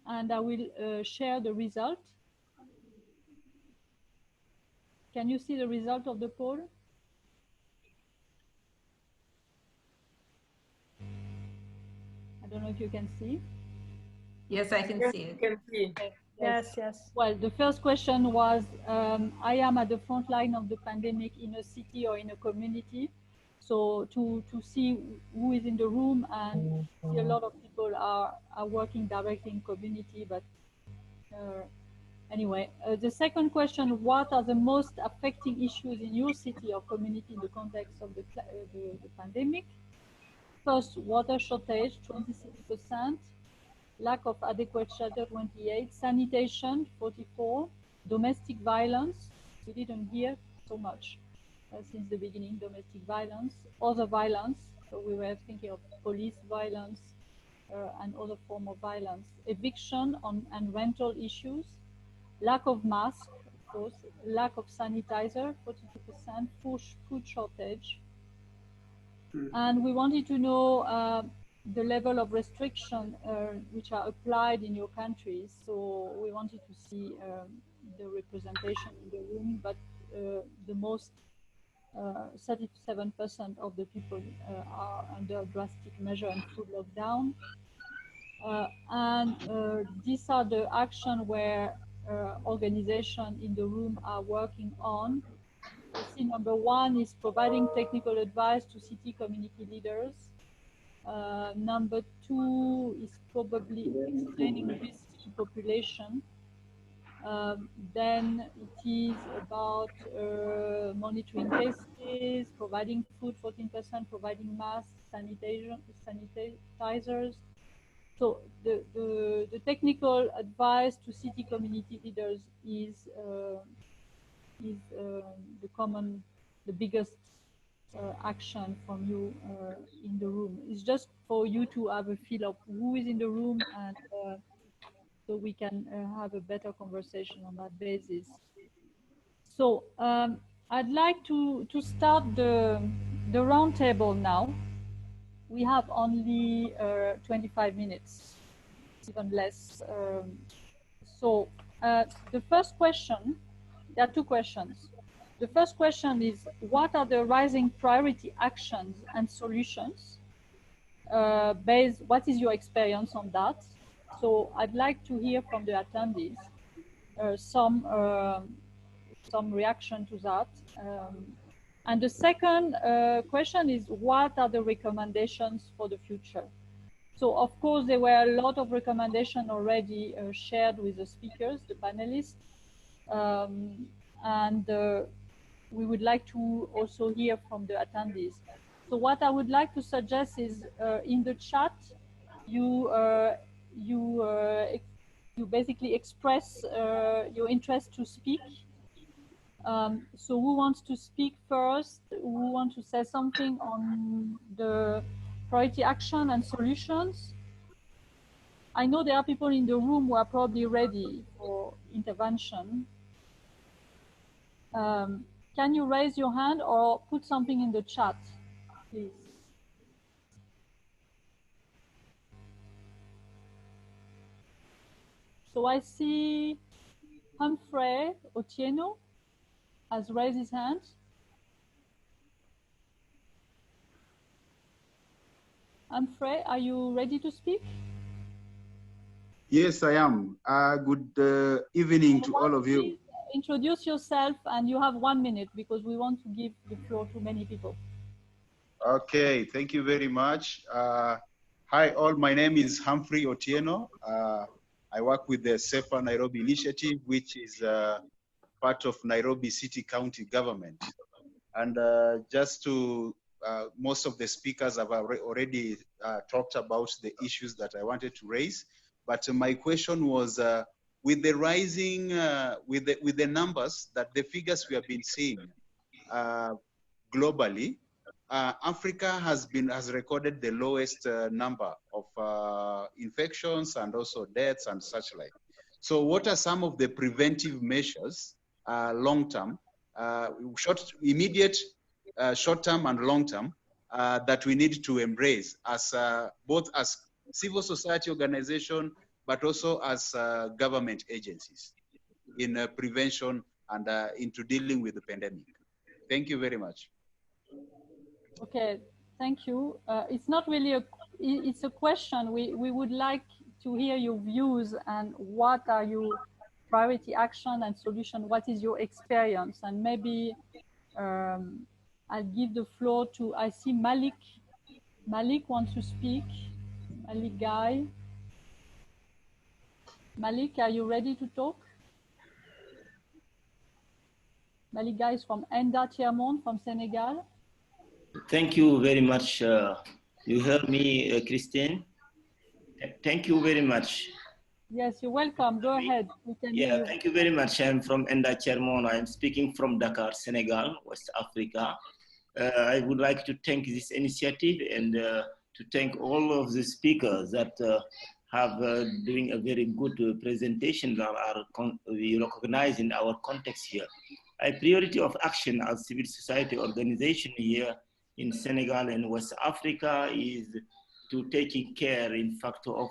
and I will share the result. Can you see the result of the poll? I don't know if you can see. Yes, I can see it. You can see. Okay. Yes, yes. Well, the first question was, I am at the front line of the pandemic in a city or in a community. So to see who is in the room, and see a lot of people are working directly in community, but anyway. The second question, what are the most affecting issues in your city or community in the context of the pandemic? First, water shortage, 26%. Lack of adequate shelter, 28%. Sanitation, 44%. Domestic violence, we didn't hear so much since the beginning, domestic violence. Other violence, so we were thinking of police violence and other form of violence. Eviction and rental issues. Lack of mask, of course. Lack of sanitizer, 42%. Food shortage. And we wanted to know the level of restriction which are applied in your countries. So we wanted to see the representation in the room, but the most 37% of the people are under drastic measure and full lockdown. And these are the action where organizations in the room are working on. You see, number one is providing technical advice to city community leaders. Number two is probably explaining risks to population. Then it is about monitoring cases, providing food, 14%, providing masks, sanitizers. So the technical advice to city community leaders is the biggest action from you in the room. It's just for you to have a feel of who is in the room, and so we can have a better conversation on that basis. So I'd like to start the roundtable now. We have only 25 minutes, even less. So the first question, there are two questions. The first question is, what are the rising priority actions and solutions? What is your experience on that? So I'd like to hear from the attendees some reaction to that. And the second question is, what are the recommendations for the future? So of course, there were a lot of recommendations already shared with the speakers, the panelists. And we would like to also hear from the attendees. So what I would like to suggest is in the chat, you basically express your interest to speak. So who wants to speak first? Who wants to say something on the priority action and solutions? I know there are people in the room who are probably ready for intervention. Can you raise your hand or put something in the chat, please? So I see Humphrey Otieno has raised his hand. Humphrey, are you ready to speak? Yes, I am. Good evening to all of you. Introduce yourself, and you have 1 minute because we want to give the floor to many people. Okay, thank you very much. Hi all, my name is Humphrey Otieno. I work with the Safer Nairobi Initiative, which is part of Nairobi City County Government. And just to, most of the speakers have already talked about the issues that I wanted to raise. But my question was, with the rising, with the numbers, that the figures we have been seeing globally, Africa has recorded the lowest number of infections and also deaths and such like. So what are some of the preventive measures, long-term, immediate, short-term and long-term, that we need to embrace as both as civil society organization, but also as government agencies in prevention and into dealing with the pandemic? Thank you very much. Okay, thank you. It's not really it's a question. We would like to hear your views and what are your priority action and solution? What is your experience? And maybe I'll give the floor to, I see Malik. Malik wants to speak. Malik Guy. Malik, are you ready to talk? Malik Guy is from Enda Tiamon from Senegal. Thank you very much. You heard me, Christine? Thank you very much. Yes, you're welcome. Go ahead. We can hear you. Thank you very much. I'm from Enda Tiamon. I'm speaking from Dakar, Senegal, West Africa. I would like to thank this initiative and to thank all of the speakers that have doing a very good presentation that are recognized in our context here. A priority of action as civil society organization here in Senegal and West Africa is to taking care, in fact, of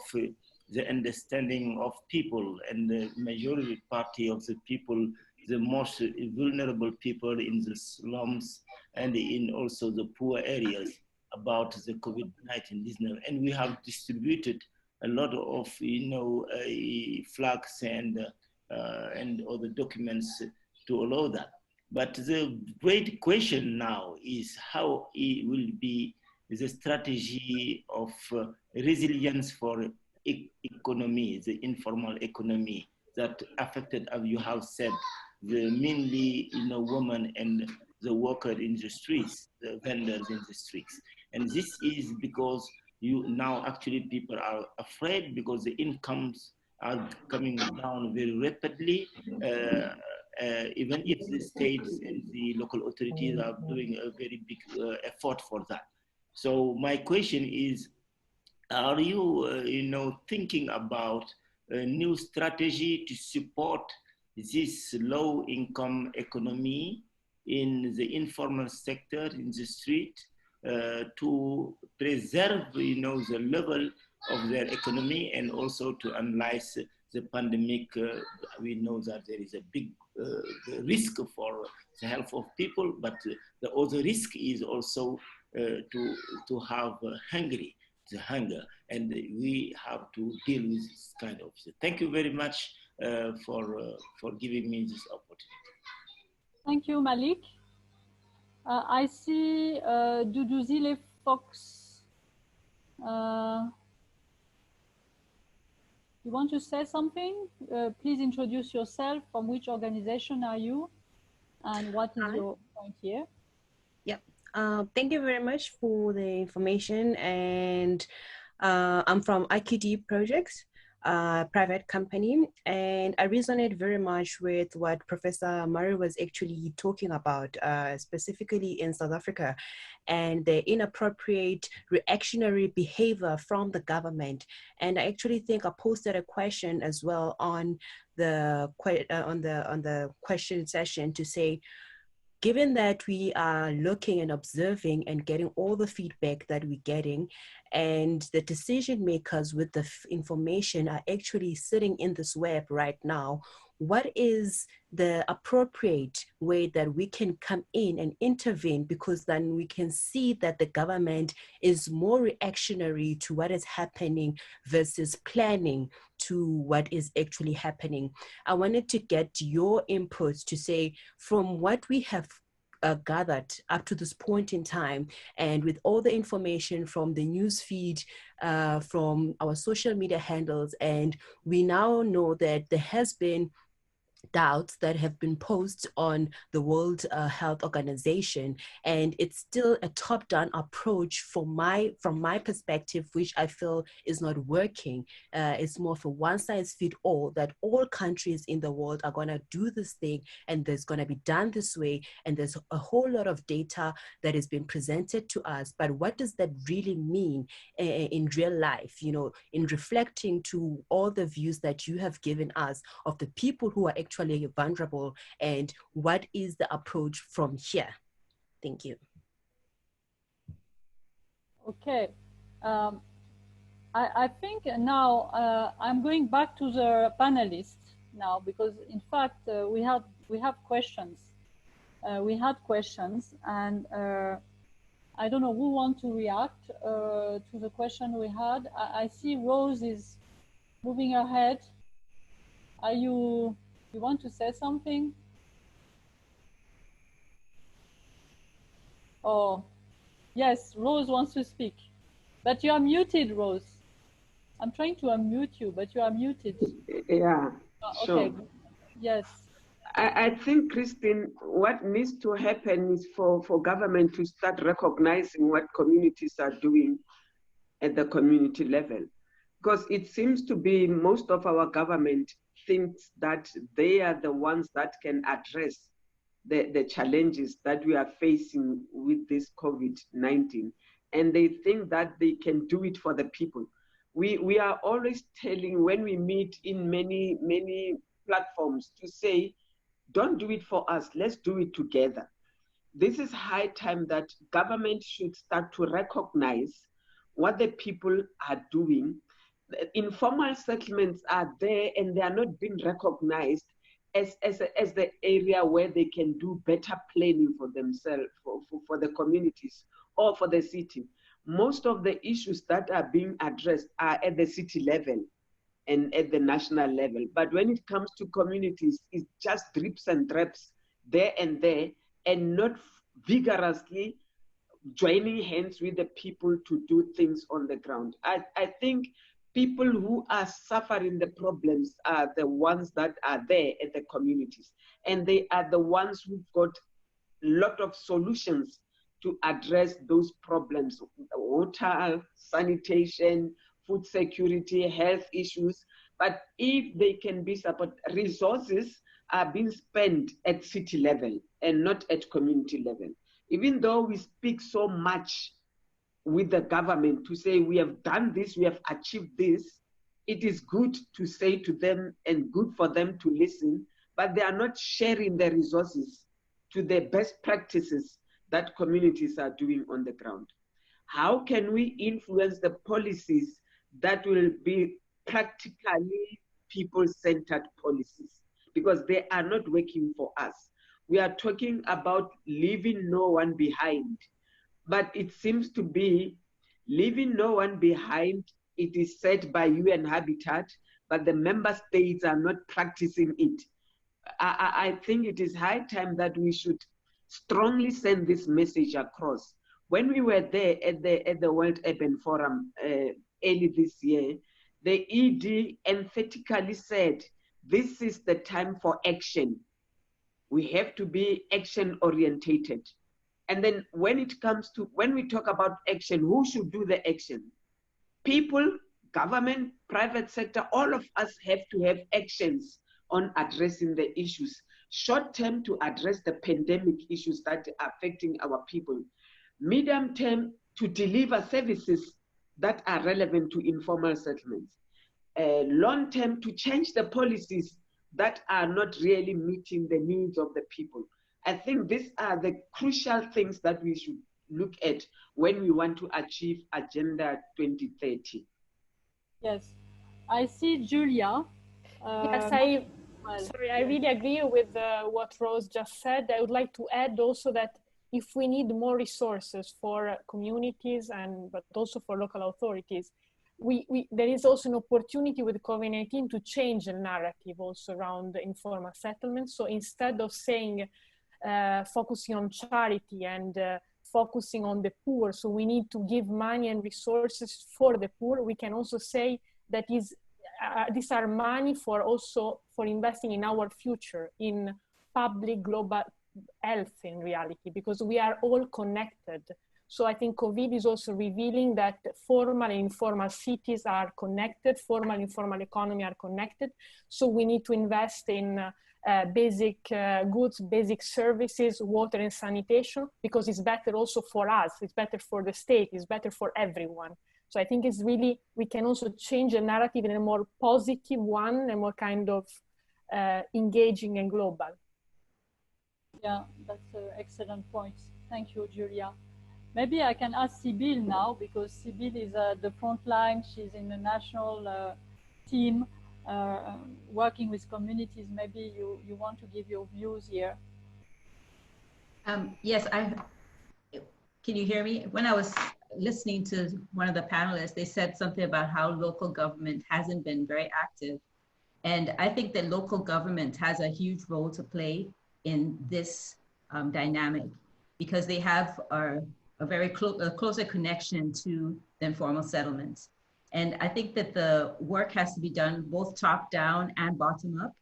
the understanding of people and the majority party of the people, the most vulnerable people in the slums and in also the poor areas about the COVID-19 business. And we have distributed a lot of, flags and other documents to allow that. But the great question now is how it will be the strategy of resilience for economy, the informal economy that affected, as you have said, the mainly women and the worker in the streets, the vendors in the streets. And this is because now actually people are afraid because the incomes are coming down very rapidly, even if the states and the local authorities are doing a very big effort for that. So my question is, are you, thinking about a new strategy to support this low-income economy in the informal sector, in the street, to preserve, the level of their economy and also to analyze the pandemic? We know that there is a big risk for the health of people, but the other risk is also to have the hunger, and we have to deal with this kind of thing. Thank you very much for giving me this opportunity. Thank you, Malik. I see Duduzile Fox. You want to say something? Please introduce yourself. From which organization are you? And what is your point here? Yep. Thank you very much for the information. And I'm from IQD Projects, private company. And I resonate very much with what Professor Murray was actually talking about, specifically in South Africa, and the inappropriate reactionary behavior from the government. And I actually think I posted a question as well on the question session to say, given that we are looking and observing and getting all the feedback that we're getting, and the decision makers with the information are actually sitting in this web right now, what is the appropriate way that we can come in and intervene? Because then we can see that the government is more reactionary to what is happening versus planning to what is actually happening. I wanted to get your input to say, from what we have gathered up to this point in time, and with all the information from the news feed, from our social media handles, and we now know that there has been doubts that have been posed on the World Health Organization, and it's still a top-down approach from my perspective, which I feel is not working. It's more of a one-size-fits-all, that all countries in the world are going to do this thing, and there's going to be done this way, and there's a whole lot of data that is being presented to us. But what does that really mean in real life? You know, in reflecting to all the views that you have given us of the people who are actually vulnerable, and what is the approach from here? Thank you. Okay. I think now I'm going back to the panelists now, because in fact we have questions. We had questions, and I don't know who wants to react to the question we had. I see Rose is moving ahead. Are you want to say something? Oh, yes, Rose wants to speak. But you are muted, Rose. I'm trying to unmute you, but you are muted. Yeah, okay. sure. Yes. I think, Christine, what needs to happen is for government to start recognizing what communities are doing at the community level. Because it seems to be most of our government thinks that they are the ones that can address the challenges that we are facing with this COVID-19. And they think that they can do it for the people. We are always telling, when we meet in many platforms, to say, don't do it for us, let's do it together. This is high time that government should start to recognize what the people are doing. Informal settlements are there, and they are not being recognized as the area where they can do better planning for themselves, for the communities or for the city. Most of the issues that are being addressed are at the city level and at the national level. But when it comes to communities, it's just drips and drabs there, and not vigorously joining hands with the people to do things on the ground. I think people who are suffering the problems are the ones that are there at the communities. And they are the ones who've got a lot of solutions to address those problems: water, sanitation, food security, health issues. But if they can be supported, resources are being spent at city level and not at community level. Even though we speak so much with the government to say we have done this, we have achieved this, it is good to say to them and good for them to listen, but they are not sharing the resources to the best practices that communities are doing on the ground. How can we influence the policies that will be practically people-centered policies? Because they are not working for us. We are talking about leaving no one behind, but it seems to be leaving no one behind. It is said by UN Habitat, but the member states are not practicing it. I think it is high time that we should strongly send this message across. When we were there at the World Urban Forum early this year, the ED emphatically said, this is the time for action. We have to be action orientated. And then when we talk about action, who should do the action? People, government, private sector, all of us have to have actions on addressing the issues. Short term, to address the pandemic issues that are affecting our people. Medium term, to deliver services that are relevant to informal settlements. Long term, to change the policies that are not really meeting the needs of the people. I think these are the crucial things that we should look at when we want to achieve Agenda 2030. Yes, I see Julia. Yes, I really agree with what Rose just said. I would like to add also that if we need more resources for communities but also for local authorities, there is also an opportunity with COVID-19 to change the narrative also around the informal settlements. So instead of saying, focusing on charity and focusing on the poor, so we need to give money and resources for the poor, we can also say that these are money for for investing in our future, in public global health in reality, because we are all connected. So I think COVID is also revealing that formal and informal cities are connected, formal and informal economy are connected. So we need to invest in basic goods, basic services, water and sanitation, because it's better also for us, it's better for the state, it's better for everyone. So I think it's really, we can also change the narrative in a more positive one, a more kind of engaging and global. Yeah, that's an excellent point. Thank you, Julia. Maybe I can ask Sibyl now, because Sibyl is at the front line. She's in the national team working with communities. Maybe you want to give your views here. Yes, can you hear me? When I was listening to one of the panelists, they said something about how local government hasn't been very active. And I think that local government has a huge role to play in this dynamic, because they have a very closer connection to the informal settlements. And I think that the work has to be done both top down and bottom up,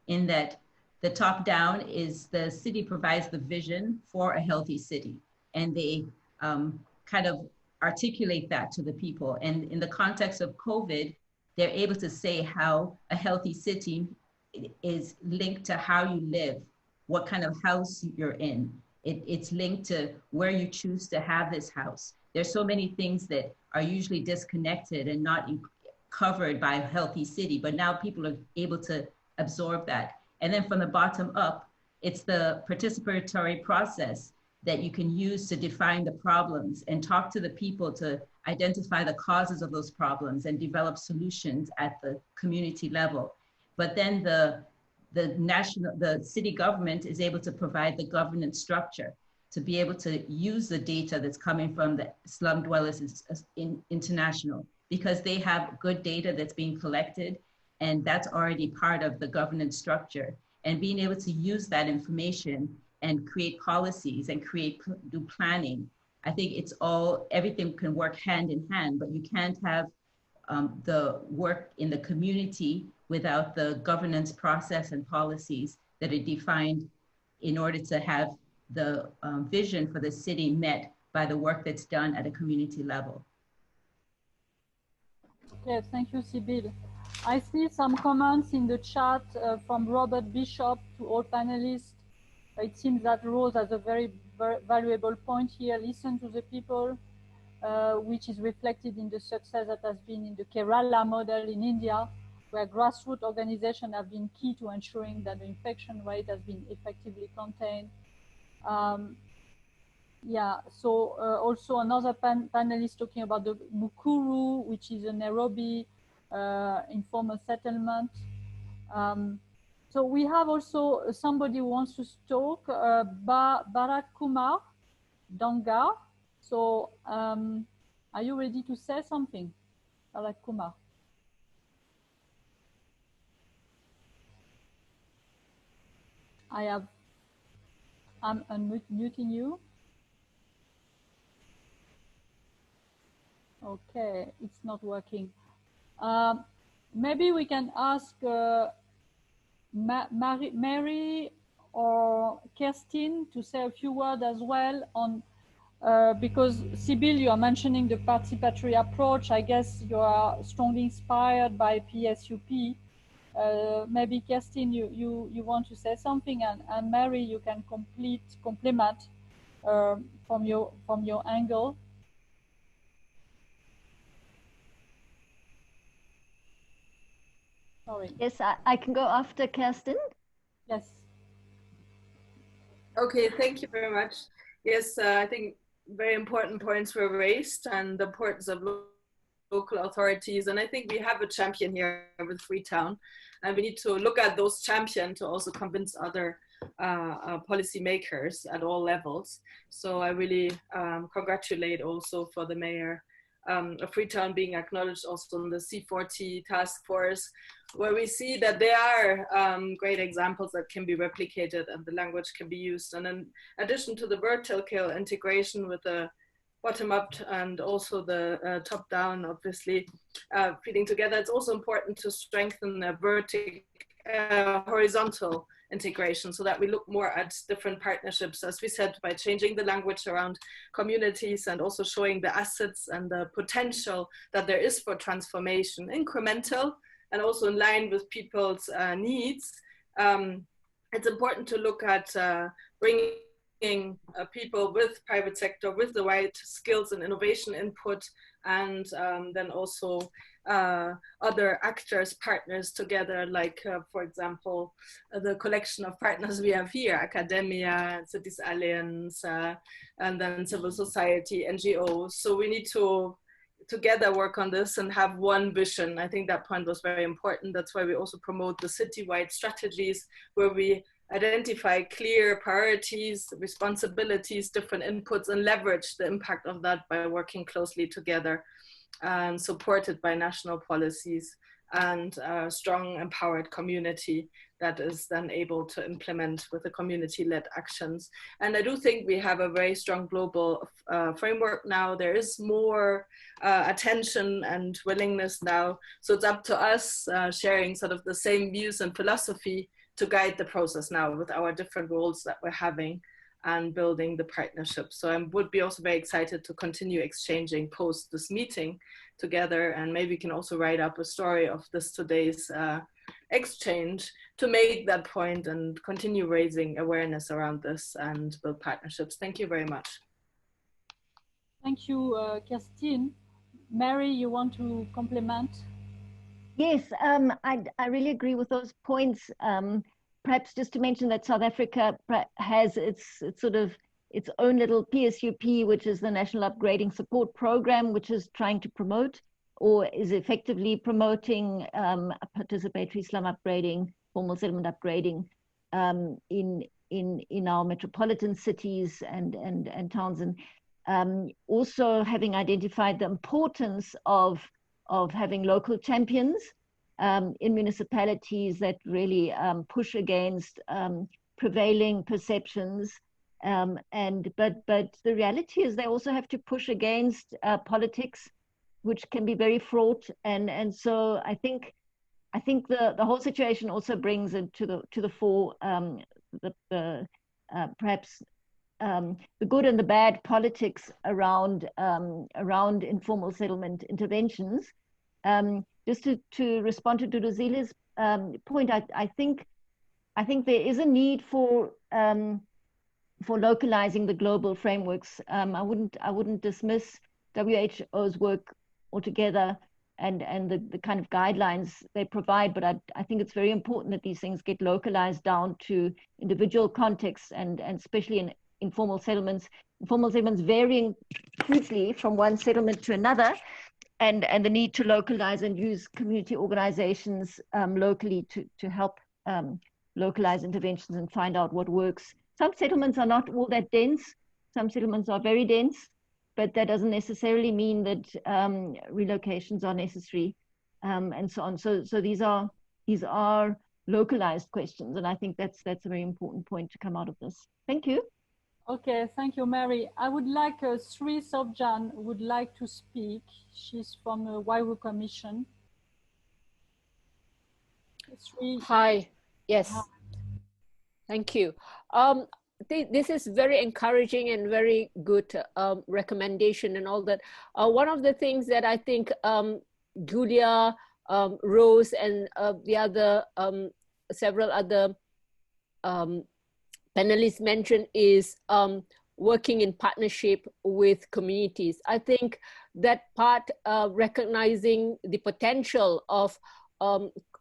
in that the top down is the city provides the vision for a healthy city, and they kind of articulate that to the people. And in the context of COVID, they're able to say how a healthy city is linked to how you live, what kind of house you're in. It's linked to where you choose to have this house. There's so many things that are usually disconnected and not covered by a healthy city, but now people are able to absorb that. And then from the bottom up, it's the participatory process that you can use to define the problems and talk to the people to identify the causes of those problems and develop solutions at the community level. But then the city government is able to provide the governance structure to be able to use the data that's coming from the Slum Dwellers International, because they have good data that's being collected, and that's already part of the governance structure. And being able to use that information and create policies and do planning. I think everything can work hand in hand, but you can't have the work in the community without the governance process and policies that are defined in order to have the vision for the city met by the work that's done at a community level. Yes, thank you, Sibyl. I see some comments in the chat from Robert Bishop to all panelists. It seems that Rose has a very valuable point here. Listen to the people, which is reflected in the success that has been in the Kerala model in India, where grassroots organizations have been key to ensuring that the infection rate has been effectively contained. Yeah, so also another panelist talking about the Mukuru, which is a Nairobi informal settlement. So we have also somebody who wants to talk, Bharat Kumar Dongar. So are you ready to say something, Bharat Kumar? I'm unmuting you. Okay, it's not working. Maybe we can ask Mary or Kerstin to say a few words as well on, because Sibyl, you are mentioning the participatory approach. I guess you are strongly inspired by PSUP. Maybe Kerstin, you want to say something, and Mary, you can complement from your angle. Sorry. Yes, I can go after Kerstin. Yes. Okay, thank you very much. Yes, I think very important points were raised, and the importance of local authorities. And I think we have a champion here with Freetown, and we need to look at those champions to also convince other policy makers at all levels. So I really congratulate also for the mayor of Freetown being acknowledged also in the C40 task force, where we see that there are great examples that can be replicated and the language can be used. And in addition to the vertical integration with the bottom up and also the top down, obviously feeding together, it's also important to strengthen the vertical horizontal integration, so that we look more at different partnerships, as we said, by changing the language around communities and also showing the assets and the potential that there is for transformation, incremental and also in line with people's needs. It's important to look at bringing people with private sector with the right skills and innovation input, and then also other actors, partners together, like for example, the collection of partners we have here, academia, Cities Alliance, and then civil society, NGOs. So we need to together work on this and have one vision. I think that point was very important. That's why we also promote the citywide strategies, where we identify clear priorities, responsibilities, different inputs, and leverage the impact of that by working closely together and supported by national policies and a strong, empowered community that is then able to implement with the community-led actions. And I do think we have a very strong global framework now. There is more attention and willingness now. So it's up to us sharing sort of the same views and philosophy to guide the process now with our different roles that we're having and building the partnership. So I would be also very excited to continue exchanging post this meeting together, and maybe we can also write up a story of this today's exchange to make that point and continue raising awareness around this and build partnerships. Thank you very much. Thank you, Kerstin. Mary, you want to complement? Yes, I really agree with those points. Perhaps just to mention that South Africa has its own little PSUP, which is the National Upgrading Support Program, which is trying to promote or is effectively promoting a participatory slum upgrading, formal settlement upgrading in our metropolitan cities and towns, and also having identified the importance of having local champions in municipalities that really push against prevailing perceptions, but the reality is they also have to push against politics, which can be very fraught, and so I think the whole situation also brings into the fore perhaps the good and the bad politics around informal settlement interventions. Just to respond to Duduzille's point, I think there is a need for localizing the global frameworks. I wouldn't dismiss WHO's work altogether and the kind of guidelines they provide, but I think it's very important that these things get localized down to individual contexts and especially in informal settlements varying hugely from one settlement to another. And the need to localize and use community organizations locally to help localize interventions and find out what works. Some settlements are not all that dense. Some settlements are very dense, but that doesn't necessarily mean that relocations are necessary and so on. So these are localized questions, and I think that's a very important point to come out of this. Thank you. Okay, thank you, Mary. I would like Sri Sobjan would like to speak. She's from the Waiwu Commission. Sri. Hi, yes. Hi. Thank you. This is very encouraging and very good recommendation and all that. One of the things that I think Julia, Rose, and the other several other panelists mentioned is working in partnership with communities. I think that part recognizing the potential of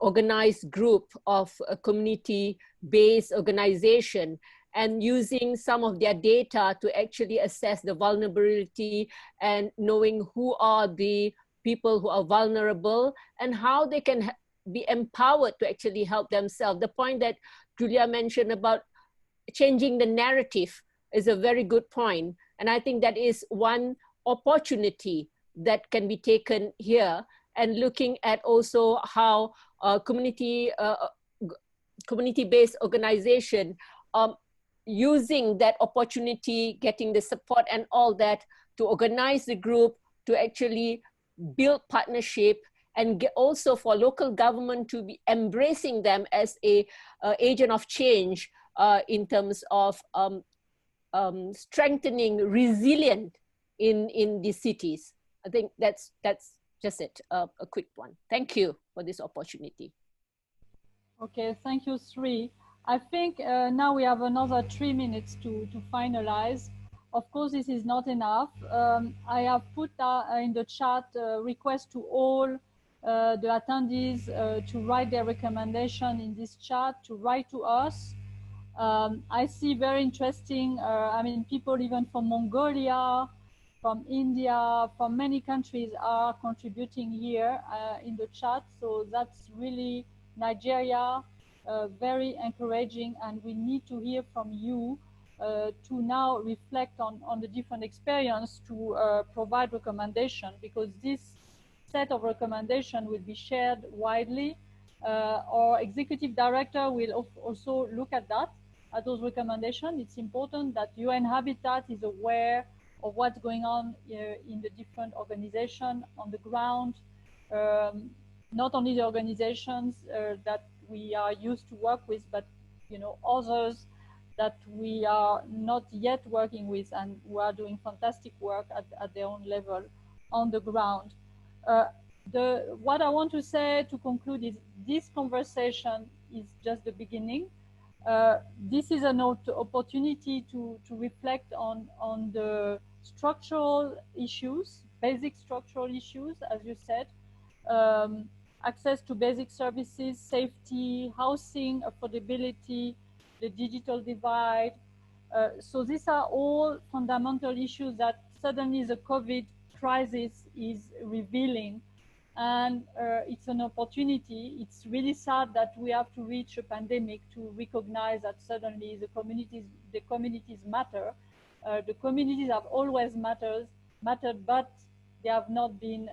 organized group of a community-based organization and using some of their data to actually assess the vulnerability and knowing who are the people who are vulnerable and how they can be empowered to actually help themselves. The point that Julia mentioned about changing the narrative is a very good point. And I think that is one opportunity that can be taken here, and looking at also how community-based organization using that opportunity, getting the support and all that to organize the group, to actually build partnership and also for local government to be embracing them as a agent of change in terms of strengthening resilience in the cities. I think that's just it, a quick one. Thank you for this opportunity. Okay, thank you, Sri. I think now we have another 3 minutes to finalize. Of course, this is not enough. I have put in the chat request to all the attendees to write their recommendation in this chat, to write to us. I see very interesting, I mean, people even from Mongolia, from India, from many countries are contributing here in the chat. So that's really Nigeria, very encouraging, and we need to hear from you to now reflect on the different experience to provide recommendation, because this set of recommendation will be shared widely. Our executive director will also look at that, at those recommendations. It's important that UN Habitat is aware of what's going on in the different organizations on the ground, not only the organizations that we are used to work with, but others that we are not yet working with and who are doing fantastic work at their own level on the ground. What I want to say to conclude is this conversation is just the beginning. This is an opportunity to reflect on the structural issues, basic structural issues, as you said, access to basic services, safety, housing, affordability, the digital divide. So these are all fundamental issues that suddenly the COVID crisis is revealing. And it's an opportunity. It's really sad that we have to reach a pandemic to recognize that suddenly the communities matter. The communities have always mattered, but they have not been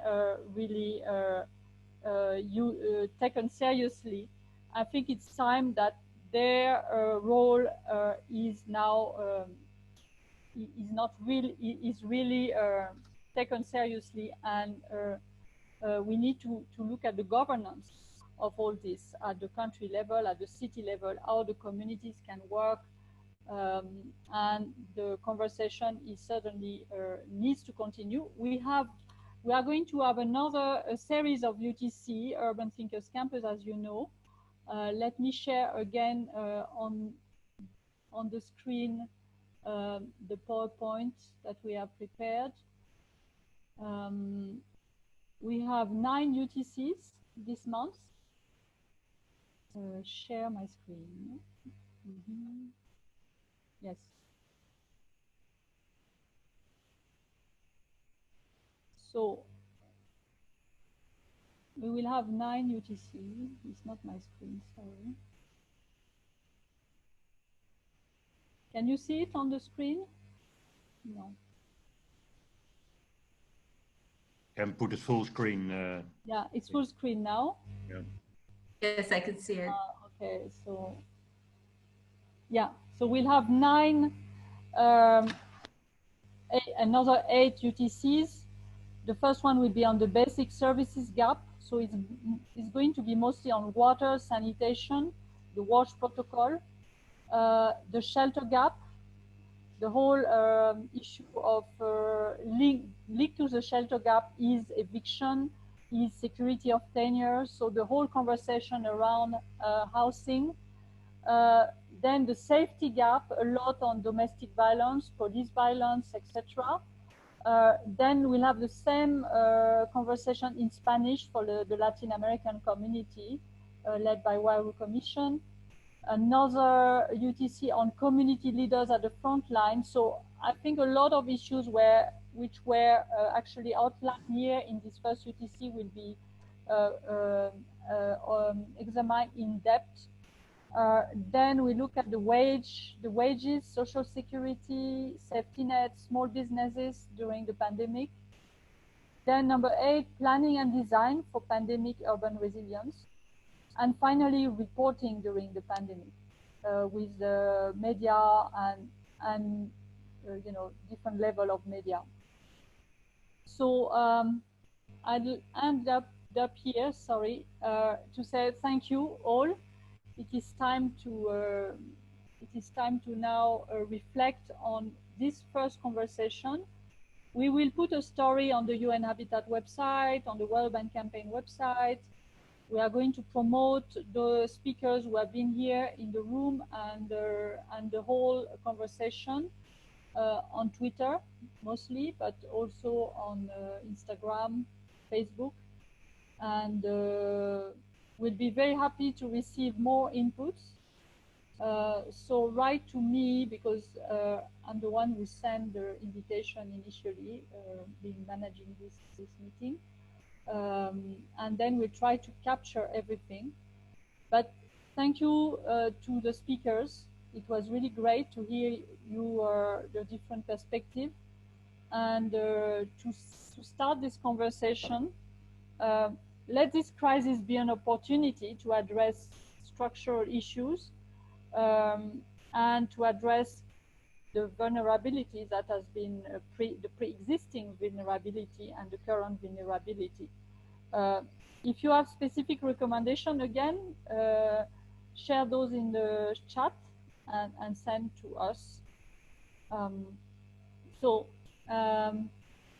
really taken seriously. I think it's time that their role is now is really taken seriously, and we need to look at the governance of all this at the country level, at the city level, how the communities can work, and the conversation is certainly needs to continue. We are going to have another series of UTC Urban Thinkers Campus, as you know. Let me share again on the screen the PowerPoint that we have prepared. We have 9 UTCs this month. Share my screen. Yes. So we will have 9 UTCs. It's not my screen, sorry. Can you see it on the screen? No. Can put it full screen. Yeah, it's full screen now. Yeah. Yes, I can see it. Okay, so yeah, so we'll have 9, another 8 UTCs. The first one will be on the basic services gap. So it's going to be mostly on water, sanitation, the WASH protocol, the shelter gap, the whole issue of linked to the shelter gap is eviction, is security of tenure. So the whole conversation around housing. Then the safety gap, a lot on domestic violence, police violence, etc. Then we'll have the same conversation in Spanish for the Latin American community, led by Wairu Commission. Another UTC on community leaders at the front line. So I think a lot of issues which were actually outlined here in this first UTC will be examined in depth. Then we look at the wages, social security, safety nets, small businesses during the pandemic. Then number 8, planning and design for pandemic urban resilience. And finally, reporting during the pandemic with the media and different level of media. So I'll end up up here, sorry, to say thank you all. It is time to now reflect on this first conversation. We will put a story on the UN Habitat website, on the World Bank Campaign website. We are going to promote the speakers who have been here in the room and the whole conversation on Twitter mostly, but also on Instagram, Facebook. And we'll be very happy to receive more inputs. So write to me, because I'm the one who sent the invitation initially, been managing this meeting. And then we'll try to capture everything. But thank you to the speakers. It was really great to hear the different perspectives. And to start this conversation, let this crisis be an opportunity to address structural issues and to address the vulnerability that has been the pre-existing vulnerability and the current vulnerability. If you have specific recommendation, again, share those in the chat and send to us.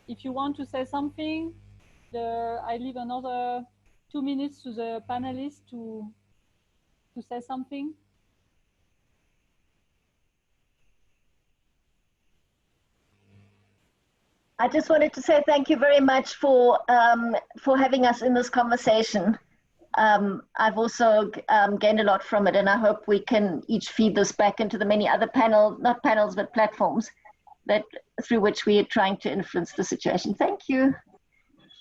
If you want to say something, I leave another 2 minutes to the panelists to say something. I just wanted to say thank you very much for having us in this conversation. I've also gained a lot from it, and I hope we can each feed this back into the many other not panels, but platforms through which we are trying to influence the situation. Thank you.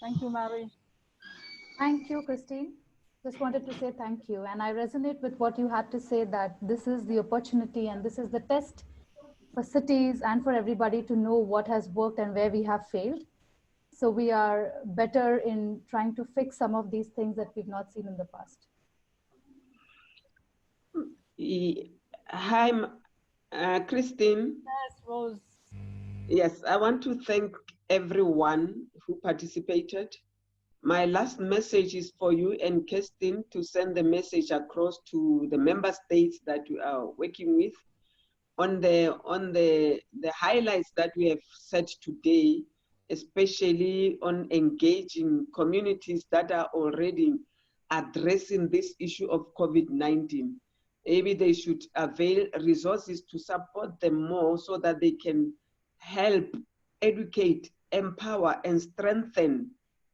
Thank you, Mary. Thank you, Christine. Just wanted to say thank you. And I resonate with what you had to say, that this is the opportunity and this is the test for cities and for everybody to know what has worked and where we have failed. So we are better in trying to fix some of these things that we've not seen in the past. Hi, Christine. Yes, Rose. Yes, I want to thank everyone who participated. My last message is for you and Kirsten to send the message across to the member states that we are working with on the highlights that we have set today, especially on engaging communities that are already addressing this issue of COVID-19. Maybe they should avail resources to support them more so that they can help educate, empower, and strengthen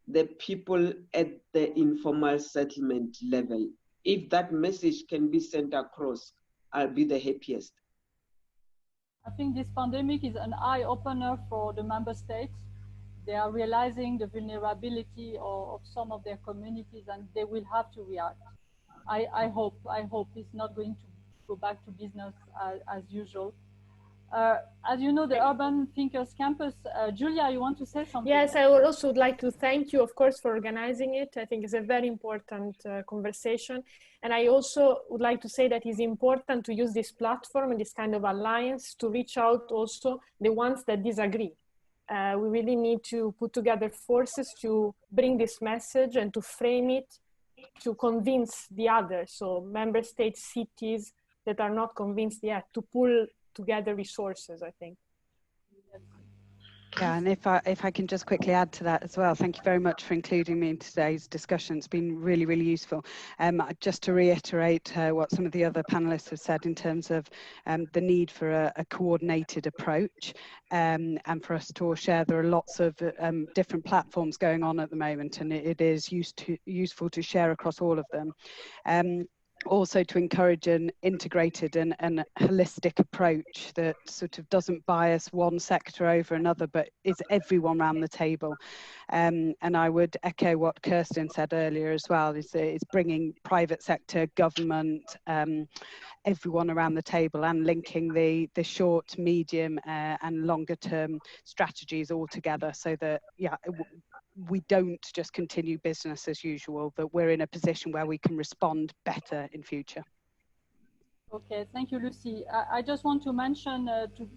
the people at the informal settlement level. If that message can be sent across, I'll be the happiest. I think this pandemic is an eye-opener for the member states. They are realizing the vulnerability of some of their communities, and they will have to react. I hope it's not going to go back to business as usual. As you know, the Urban Thinkers Campus, Julia, you want to say something? Yes, I would also like to thank you, of course, for organizing it. I think it's a very important conversation. And I also would like to say that it's important to use this platform and this kind of alliance to reach out also the ones that disagree. We really need to put together forces to bring this message and to frame it to convince the others. So member states, cities that are not convinced yet, to pull together resources, I think. Yeah, and if I can just quickly add to that as well, thank you very much for including me in today's discussion. It's been really, really useful. Just to reiterate what some of the other panelists have said in terms of the need for a coordinated approach, and for us to all share. There are lots of different platforms going on at the moment, and it is useful to share across all of them. Also to encourage an integrated and holistic approach that sort of doesn't bias one sector over another, but is everyone around the table. And I would echo what Kirsten said earlier as well, is bringing private sector, government, everyone around the table, and linking the short, medium and longer term strategies all together, so that, yeah, we don't just continue business as usual, but we're in a position where we can respond better in future. Okay, thank you, Lucy. I just want to mention, to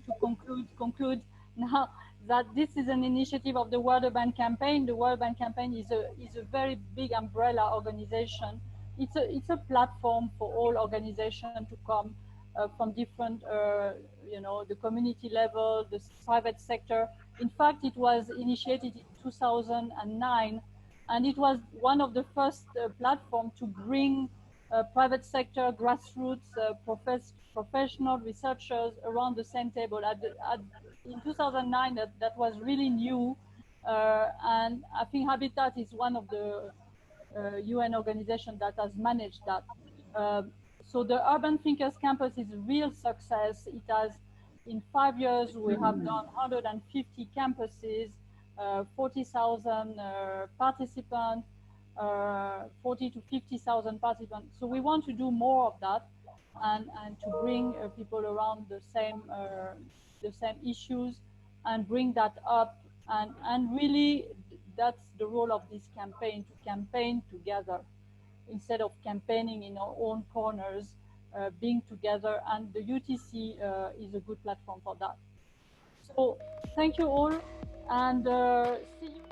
conclude now, that this is an initiative of the World Urban Campaign. The World Urban Campaign is a very big umbrella organization. It's a platform for all organizations to come from different, you know, the community level, the private sector. In fact, it was initiated in 2009, and it was one of the first platforms to bring private sector, grassroots, professional researchers around the same table. In 2009, that was really new, and I think Habitat is one of the UN organizations that has managed that. So the Urban Thinkers Campus is a real success. It has, in 5 years, we have done 150 campuses, 40,000 participants, 40 to 50,000 participants. So we want to do more of that, and to bring people around the same issues and bring that up, and really that's the role of this campaign, to campaign together instead of campaigning in our own corners, being together, and the UTC is a good platform for that. So thank you all, and see you.